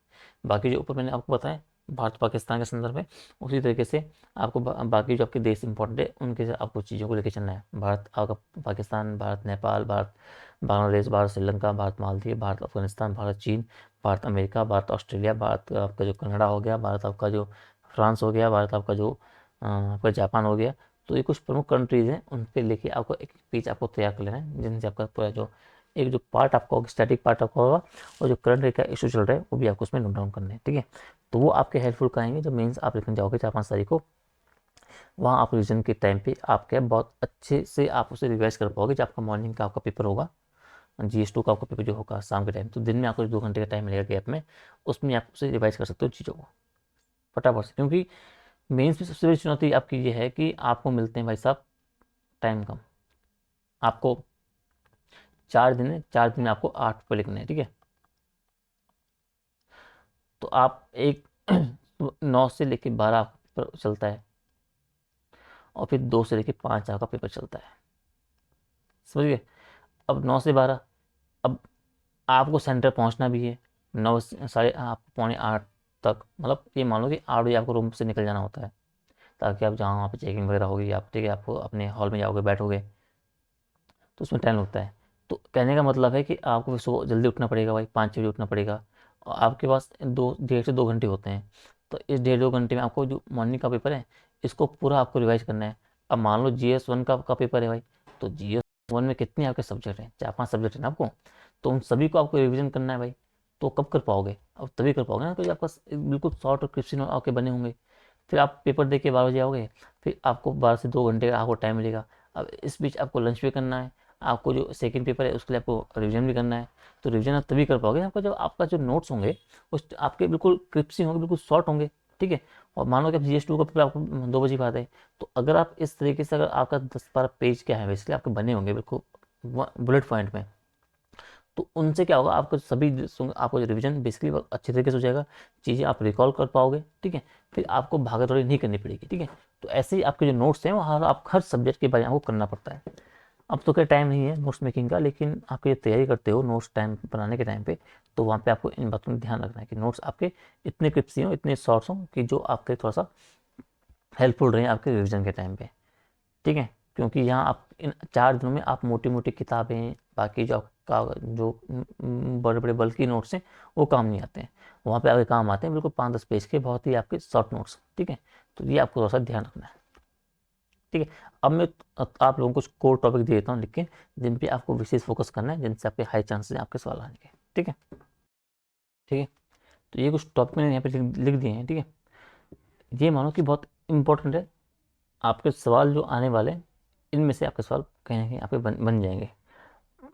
बाकी जो ऊपर मैंने आपको बताया भारत पाकिस्तान के संदर्भ में, उसी तरीके से आपको बाकी जो आपके देश इंपॉर्टेंट है उनके से आपको चीज़ों को लेकर चलना है। भारत आपका पाकिस्तान, भारत नेपाल, भारत बांग्लादेश, भारत श्रीलंका, भारत मालदीव, भारत अफगानिस्तान, भारत चीन, भारत अमेरिका, भारत ऑस्ट्रेलिया, भारत आपका जो कनाडा हो गया, भारत आपका जो फ्रांस हो गया, भारत आपका जो आपका जापान हो गया। तो ये कुछ प्रमुख कंट्रीज़ हैं, उन पे लेके आपको एक पेज आपको तैयार कर लेना है, जिनसे आपका पूरा जो एक जो पार्ट आपका होगा, स्टैटिक पार्ट आपका होगा, और जो करंट का इशू चल रहा है वो भी आपको उसमें नोट डाउन करना है। ठीक है, तो वो आपके हेल्पफुल करेंगे जब मेंस आप लिखने जाओगे 4-5 तारीख को। वहाँ आप रिवीजन के टाइम पे आपके बहुत अच्छे से आप उसे रिवाइज कर पाओगे। जब आपका मॉर्निंग का आपका पेपर होगा, GS2 का आपका पेपर जो होगा शाम के टाइम, तो दिन में आपको 2 घंटे का टाइम मिलेगा गैप में, उसमें आप उसे रिवाइज कर सकते हो चीज़ों को फटाफट से। क्योंकि मेंस में सबसे बड़ी चुनौती आपकी ये है कि आपको मिलते हैं भाई साहब टाइम कम। आपको 4 दिन है, 4 दिन में आपको 8 पेपर लिखने हैं। ठीक है, तो आप एक 9 से लेकर 12 पेपर चलता है, और फिर 2 से लेकर 5 आपका पेपर चलता है, समझ गए। अब 9 से 12, अब आपको सेंटर पहुंचना भी है 9 साढ़े आप 7:45 तक, मतलब ये मान लो कि 8 बजे आपको रूम से निकल जाना होता है, ताकि आप जहाँ वहाँ पे चेकिंग वगैरह होगी, आप ठीक है आपको अपने हॉल में जाओगे बैठोगे, तो उसमें टाइम लगता है। तो कहने का मतलब है कि आपको फिर सुबह जल्दी उठना पड़ेगा भाई, 5-6 बजे उठना पड़ेगा, और आपके पास 1.5 से 2 घंटे होते हैं। तो इस 1.5-2 घंटे में आपको जो मॉर्निंग का पेपर है इसको पूरा आपको रिवाइज करना है। अब मान लो GS1 का पेपर है भाई, तो GS1 में कितने आपके सब्जेक्ट हैं, 4-5 सब्जेक्ट हैं ना आपको, तो उन सभी को आपको रिविजन करना है भाई। तो कब कर पाओगे, अब तभी कर पाओगे ना, तो आपका बिल्कुल शॉर्ट और क्रिस्प आपके बने होंगे। फिर आप पेपर दे के 12 बजे आओगे, फिर आपको 12 से 2 घंटे का आपको टाइम मिलेगा। अब इस बीच आपको लंच भी करना है, आपको जो सेकंड पेपर है उसके लिए आपको रिवीजन भी करना है। तो रिवीजन आप तभी कर पाओगे आपका जब आपका जो नोट्स होंगे उस आपके बिल्कुल क्रिप्सी होंगे, बिल्कुल शॉर्ट होंगे। ठीक है, और मान लो कि आप GS2 का पेपर आपको 2 बजे बाद है, तो अगर आप इस तरीके से अगर आपका 10-12 पेज क्या है बेसिकली आपके बने होंगे बिल्कुल बुलेट पॉइंट में, तो उनसे क्या होगा, आपको सभी आपको जो रिवीजन बेसिकली अच्छे तरीके से हो जाएगा, चीज़ें आप रिकॉल कर पाओगे। ठीक है, फिर आपको भागा दौड़ी नहीं करनी पड़ेगी। ठीक है, तो ऐसे ही आपके जो नोट्स हैं वो आप हर सब्जेक्ट के बारे में आपको करना पड़ता है। अब तो क्या टाइम नहीं है नोट्स मेकिंग का, लेकिन आप ये तैयारी करते हो नोट्स टाइम बनाने के टाइम पे, तो वहाँ पे आपको इन बातों में ध्यान रखना है कि नोट्स आपके इतने क्लिप्स हों, इतने शॉर्ट्स हों कि जो आपके थोड़ा सा हेल्पफुल रहे आपके रिविजन के टाइम पे। ठीक है, क्योंकि यहाँ आप इन 4 दिनों में आप मोटी मोटी किताबें, बाकी जो आपका जो बड़े बड़े बल्कि नोट्स हैं वो काम नहीं आते हैं, वहाँ पे आपके काम आते हैं बिल्कुल 5-10 पेज के बहुत ही आपके शॉर्ट नोट्स। ठीक है, तो ये आपको थोड़ा सा ध्यान रखना है। ठीक है, अब मैं आप लोगों को कुछ कोर टॉपिक दे देता हूँ, लेकिन जिन पे आपको विशेष फोकस करना है, जिनसे आपके हाई चांसेस हैं आपके सवाल आने के। ठीक है, ठीक है, तो ये कुछ टॉपिक मैंने यहाँ पे लिख दिए हैं। ठीक है, ये मानो कि बहुत इंपॉर्टेंट है, आपके सवाल जो आने वाले हैं इनमें से आपके सवाल कहीं ना कहीं आपके बन जाएंगे।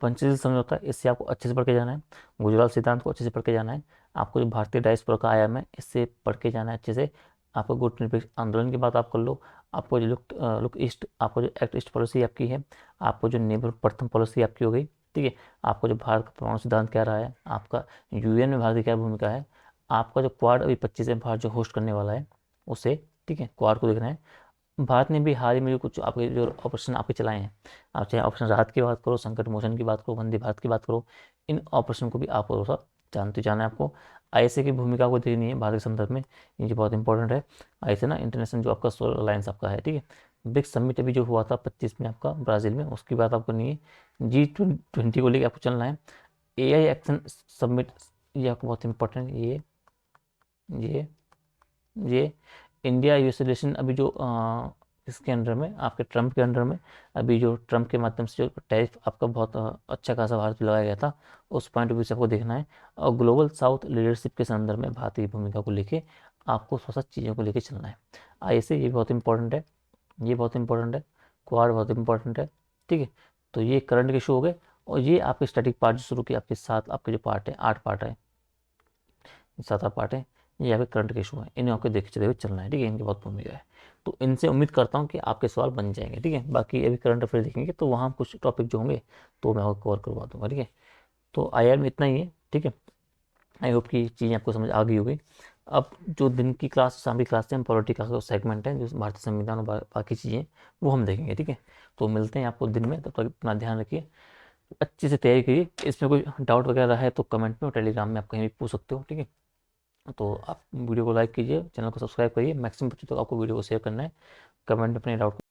पंचशील समझौता है, इससे आपको अच्छे से पढ़ के जाना है। गुजरात सिद्धांत को अच्छे से पढ़ के जाना है। आपको जो भारतीय डायस्पोरा का आयाम है इससे पढ़ के जाना है अच्छे से। आपको गुट निरपेक्ष आंदोलन की बात आप कर लो। आपको जो लुक ईस्ट, आपको जो एक्ट ईस्ट पॉलिसी आपकी है, आपको जो नेबर प्रथम पॉलिसी आपकी हो गई। ठीक है, आपको जो भारत का परमाणु सिद्धांत क्या रहा है, आपका UN में भारत की क्या भूमिका है, आपका जो क्वाड अभी 25 में भारत जो होस्ट करने वाला है उसे, ठीक है, क्वाड को देखना है। भारत ने भी हाल ही में जो कुछ आपके जो ऑपरेशन आपके चलाए हैं, आप चाहे ऑपरेशन राहत की बात करो, संकट मोचन की बात करो, वंदे भारत की बात करो, इन ऑपरेशन को भी आपको थोड़ा सा जानते जाना है। आपको ISA की भूमिका को देखनी है भारत के संदर्भ में, ये बहुत इंपॉर्टेंट है। ISA ना इंटरनेशनल जो आपका सोलर अलायंस आपका है। ठीक है, ब्रिक्स समिट अभी जो हुआ था 25 में आपका ब्राज़ील में, उसकी बात आपको करनी है। G20 को लेकर आपको चलना है। AI एक्शन समिट, ये आपको बहुत इंपॉर्टेंट है। ये ये इंडिया यूएस रिलेशन अभी जो इसके अंडर में आपके ट्रम्प के अंडर में, अभी जो ट्रम्प के माध्यम से जो टैरिफ आपका बहुत अच्छा खासा भारत पे लगाया गया था, उस पॉइंट ऑफ व्यू से आपको देखना है। और ग्लोबल साउथ लीडरशिप के संदर्भ में भारतीय भूमिका को लेके आपको थोड़ा सा चीज़ों को लेके चलना है। ऐसे ये बहुत इंपॉर्टेंट है, ये बहुत इंपॉर्टेंट है, क्वाड बहुत इंपॉर्टेंट है। ठीक है, तो ये करंट के इशू हो गए। और ये आपके स्टैटिक पार्ट जो शुरू किए आपके साथ, आपके जो पार्ट है 8 पार्ट है, सात आठ पार्ट है, ये आपके करंट के इशू है, इन्हें आपको देखते हुए चलना है, ठीक है। इनकी बहुत भूमिका है, तो इनसे उम्मीद करता हूँ कि आपके सवाल बन जाएंगे, ठीक है। बाकी अभी करंट अफेयर देखेंगे तो वहाँ कुछ टॉपिक जो होंगे तो मैं आपको कवर करवा दूंगा, ठीक है। तो IR में इतना ही है, ठीक है। आई होप कि चीज़ें आपको समझ आ गई होगी। अब जो दिन की क्लास, शाम की क्लास है, हम पॉलिटी का सेगमेंट है जो भारतीय संविधान और बाकी चीज़ें वो हम देखेंगे, ठीक है। तो मिलते हैं आपको दिन में, तब तक अपना ध्यान रखिए, अच्छे से तैयारी करिए। इसमें कोई डाउट वगैरह है तो कमेंट में और टेलीग्राम में आप कहीं भी पूछ सकते हो, ठीक है। तो आप वीडियो को लाइक कीजिए, चैनल को सब्सक्राइब करिए, मैक्सिमम बच्चों तक आपको वीडियो को शेयर करना है, कमेंट में अपने डाउट